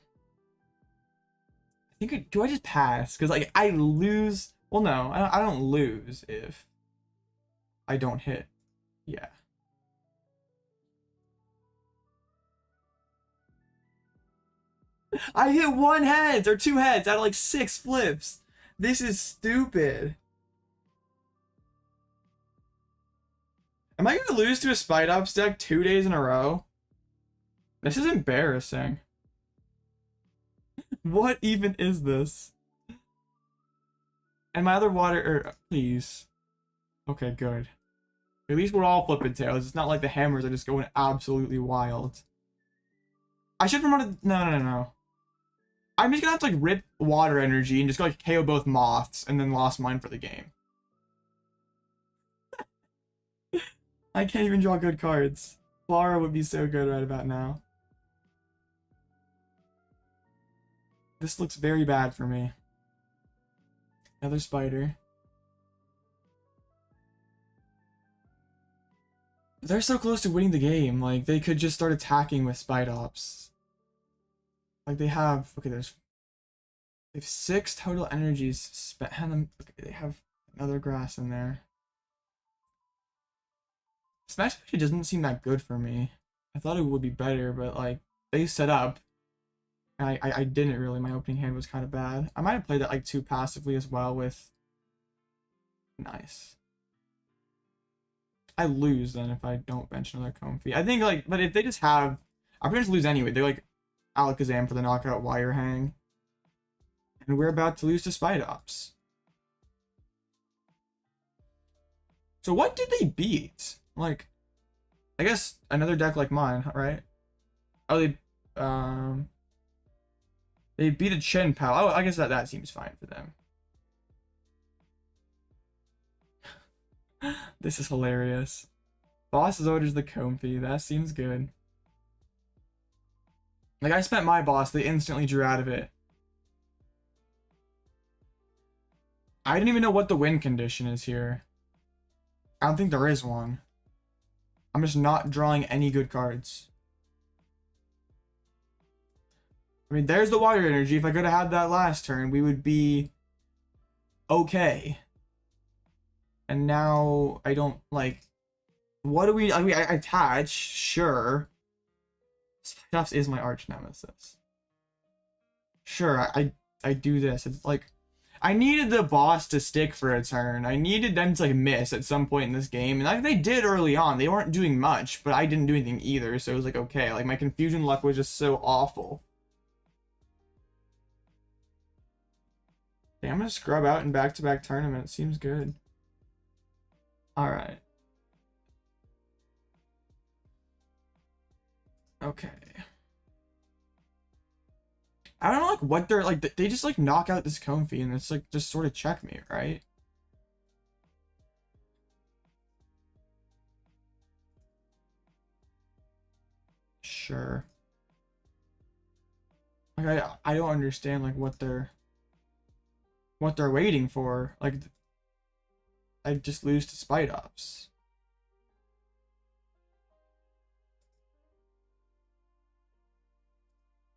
I think do I just pass? Because like I lose. Well, no, I don't lose if I don't hit. Yeah. I hit 1 heads or 2 heads out of like 6 flips. This is stupid. Am I gonna lose to a Spidops deck 2 days in a row? This is embarrassing. What even is this? And my other water, please. Okay, good. At least we're all flipping tails. It's not like the hammers are just going absolutely wild. I should have promoted. No. I'm just gonna have to like rip water energy and just go like KO both moths and then lost mine for the game. I can't even draw good cards. Klara would be so good right about now. This looks very bad for me. Another spider. They're so close to winning the game. Like, they could just start attacking with Spidops. Like, they have... Okay, they have 6 total energies spent. Okay, they have another grass in there. Smash actually doesn't seem that good for me. I thought it would be better, but, like, they set up. I didn't really. My opening hand was kind of bad. I might have played that, like, too passively as well with... Nice. I lose then if I don't bench another Comfey. I think like, but if they just have, I pretty much lose anyway. They're like Alakazam for the knockout wire hang, and we're about to lose to Spidops. So what did they beat? Like, I guess another deck like mine, right? Oh, they beat a Chen Pal. Oh, I guess that seems fine for them. This is hilarious. Boss orders the Comfey. That seems good. Like, I spent my boss. They instantly drew out of it. I didn't even know what the win condition is here. I don't think there is one. I'm just not drawing any good cards. I mean, there's the water energy. If I could have had that last turn, we would be okay. And now I don't like. What do we? I mean, I attach. Sure. Spidops is my arch nemesis. Sure, I do this. It's like I needed the boss to stick for a turn. I needed them to like miss at some point in this game, and like they did early on. They weren't doing much, but I didn't do anything either. So it was like okay. Like my confusion luck was just so awful. Okay, I'm gonna scrub out in back-to-back tournament. Seems good. All right. Okay. I don't know like what they're like. They just like knock out this Comfey and it's like just sort of checkmate, right? Sure. Like I don't understand like what they're waiting for. Like I just lose to Spidops.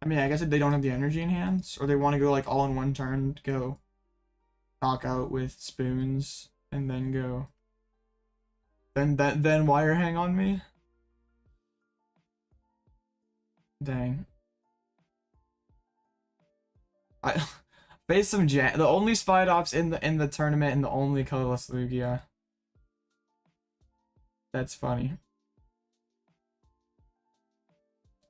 I mean, I guess if they don't have the energy in hands, or they want to go like all in one turn to go knock out with spoons and then go then wire hang on me. Dang. I face some the only Spidops in the tournament and the only colorless Lugia. That's funny.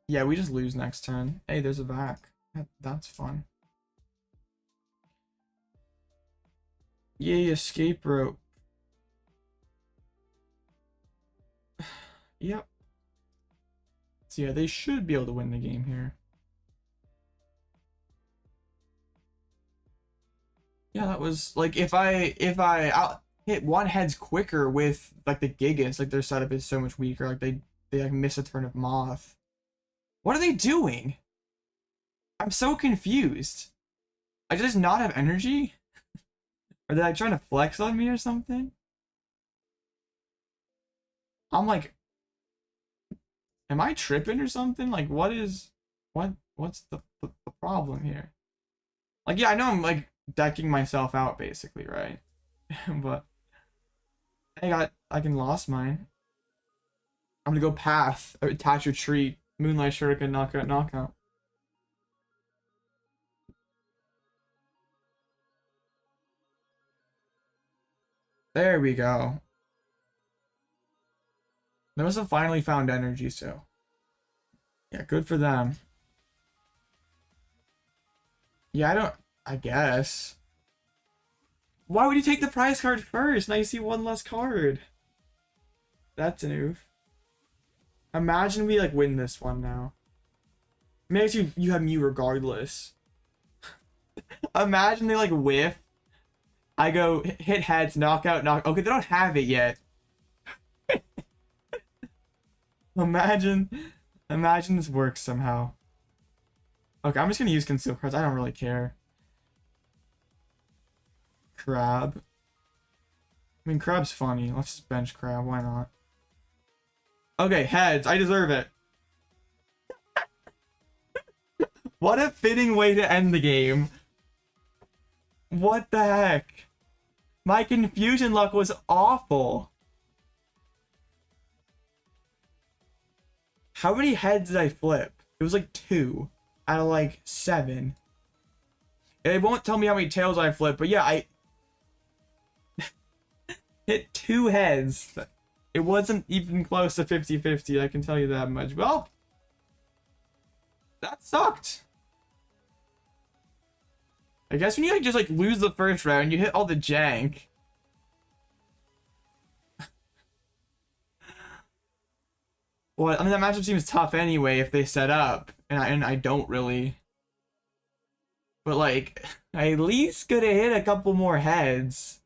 Yeah, we just lose next turn. Hey, there's a vac. That's fun. Yay, escape rope. Yep. So yeah, they should be able to win the game here. Yeah, that was like if I hit one heads quicker with like the Gigas, like their setup is so much weaker. Like they like miss a turn of Moth. What are they doing? I'm so confused. I just not have energy? Are they like trying to flex on me or something? I'm like, am I tripping or something? Like what's the problem here? Like yeah, I know I'm like decking myself out basically, right? But I can lost mine. I'm gonna go path, attach retreat, moonlight shuriken, knockout, knockout. There we go. They must have finally found energy, so yeah, good for them. Yeah, I guess. Why would you take the prize card first? Now you see one less card. That's an oof. Imagine we like win this one now. Makes you have Mew regardless. Imagine they like whiff. I go hit heads, knockout, knock. Okay, they don't have it yet. Imagine this works somehow. Okay, I'm just gonna use conceal cards. I don't really care. Crab. I mean, Crab's funny. Let's just bench Crab. Why not? Okay, heads. I deserve it. What a fitting way to end the game. What the heck? My confusion luck was awful. How many heads did I flip? It was like 2 out of like 7. It won't tell me how many tails I flipped, but yeah, I hit 2 heads. It wasn't even close to 50-50, I can tell you that much. Well, that sucked. I guess when you like just like lose the first round, you hit all the jank. Well, I mean that matchup seems tough anyway if they set up, and I don't really. But like, I at least could have hit a couple more heads.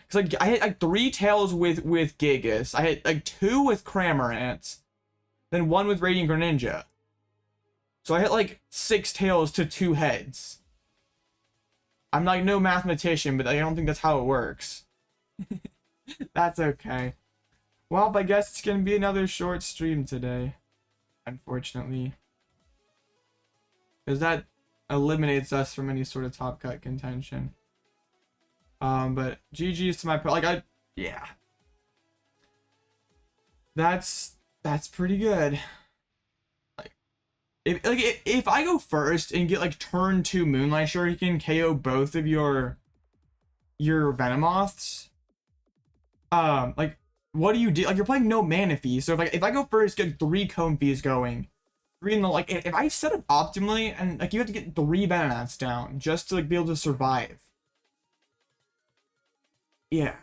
Cause like I hit like 3 tails with Gigas. I hit like 2 with Cramorant, then 1 with Radiant Greninja. So I hit like 6 tails to 2 heads. I'm like no mathematician, but I don't think that's how it works. That's okay. Well, I guess it's gonna be another short stream today, unfortunately, because that eliminates us from any sort of top cut contention. But GG's to my like yeah. That's pretty good. Like if I go first and get like turn 2 Moonlight Shuriken, KO both of your Venomoths, like what do you do? Like you're playing no Manaphy, so if I go first, get 3 Comfeys going, 3 in the like if I set it optimally, and like you have to get 3 Venonats down just to like be able to survive. Yeah.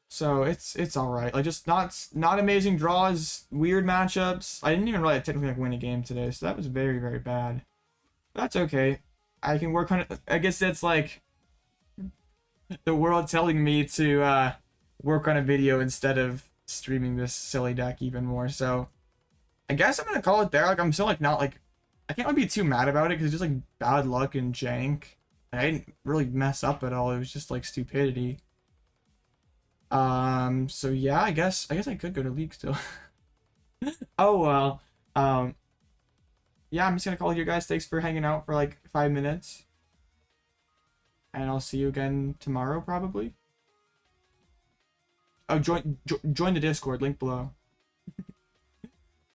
So it's all right. Like just not amazing draws, weird matchups. I didn't even really technically like win a game today, so that was very very bad. But that's okay. I can work on it. I guess that's like the world telling me to work on a video instead of streaming this silly deck even more. So I guess I'm gonna call it there. Like I'm still like not like I can't really be too mad about it because it's just like bad luck and jank. I didn't really mess up at all. It was just like stupidity. So yeah, I guess I could go to league still. Oh well. yeah, I'm just gonna call it here, guys. Thanks for hanging out for like 5 minutes. And I'll see you again tomorrow, probably. Oh, join the Discord, link below.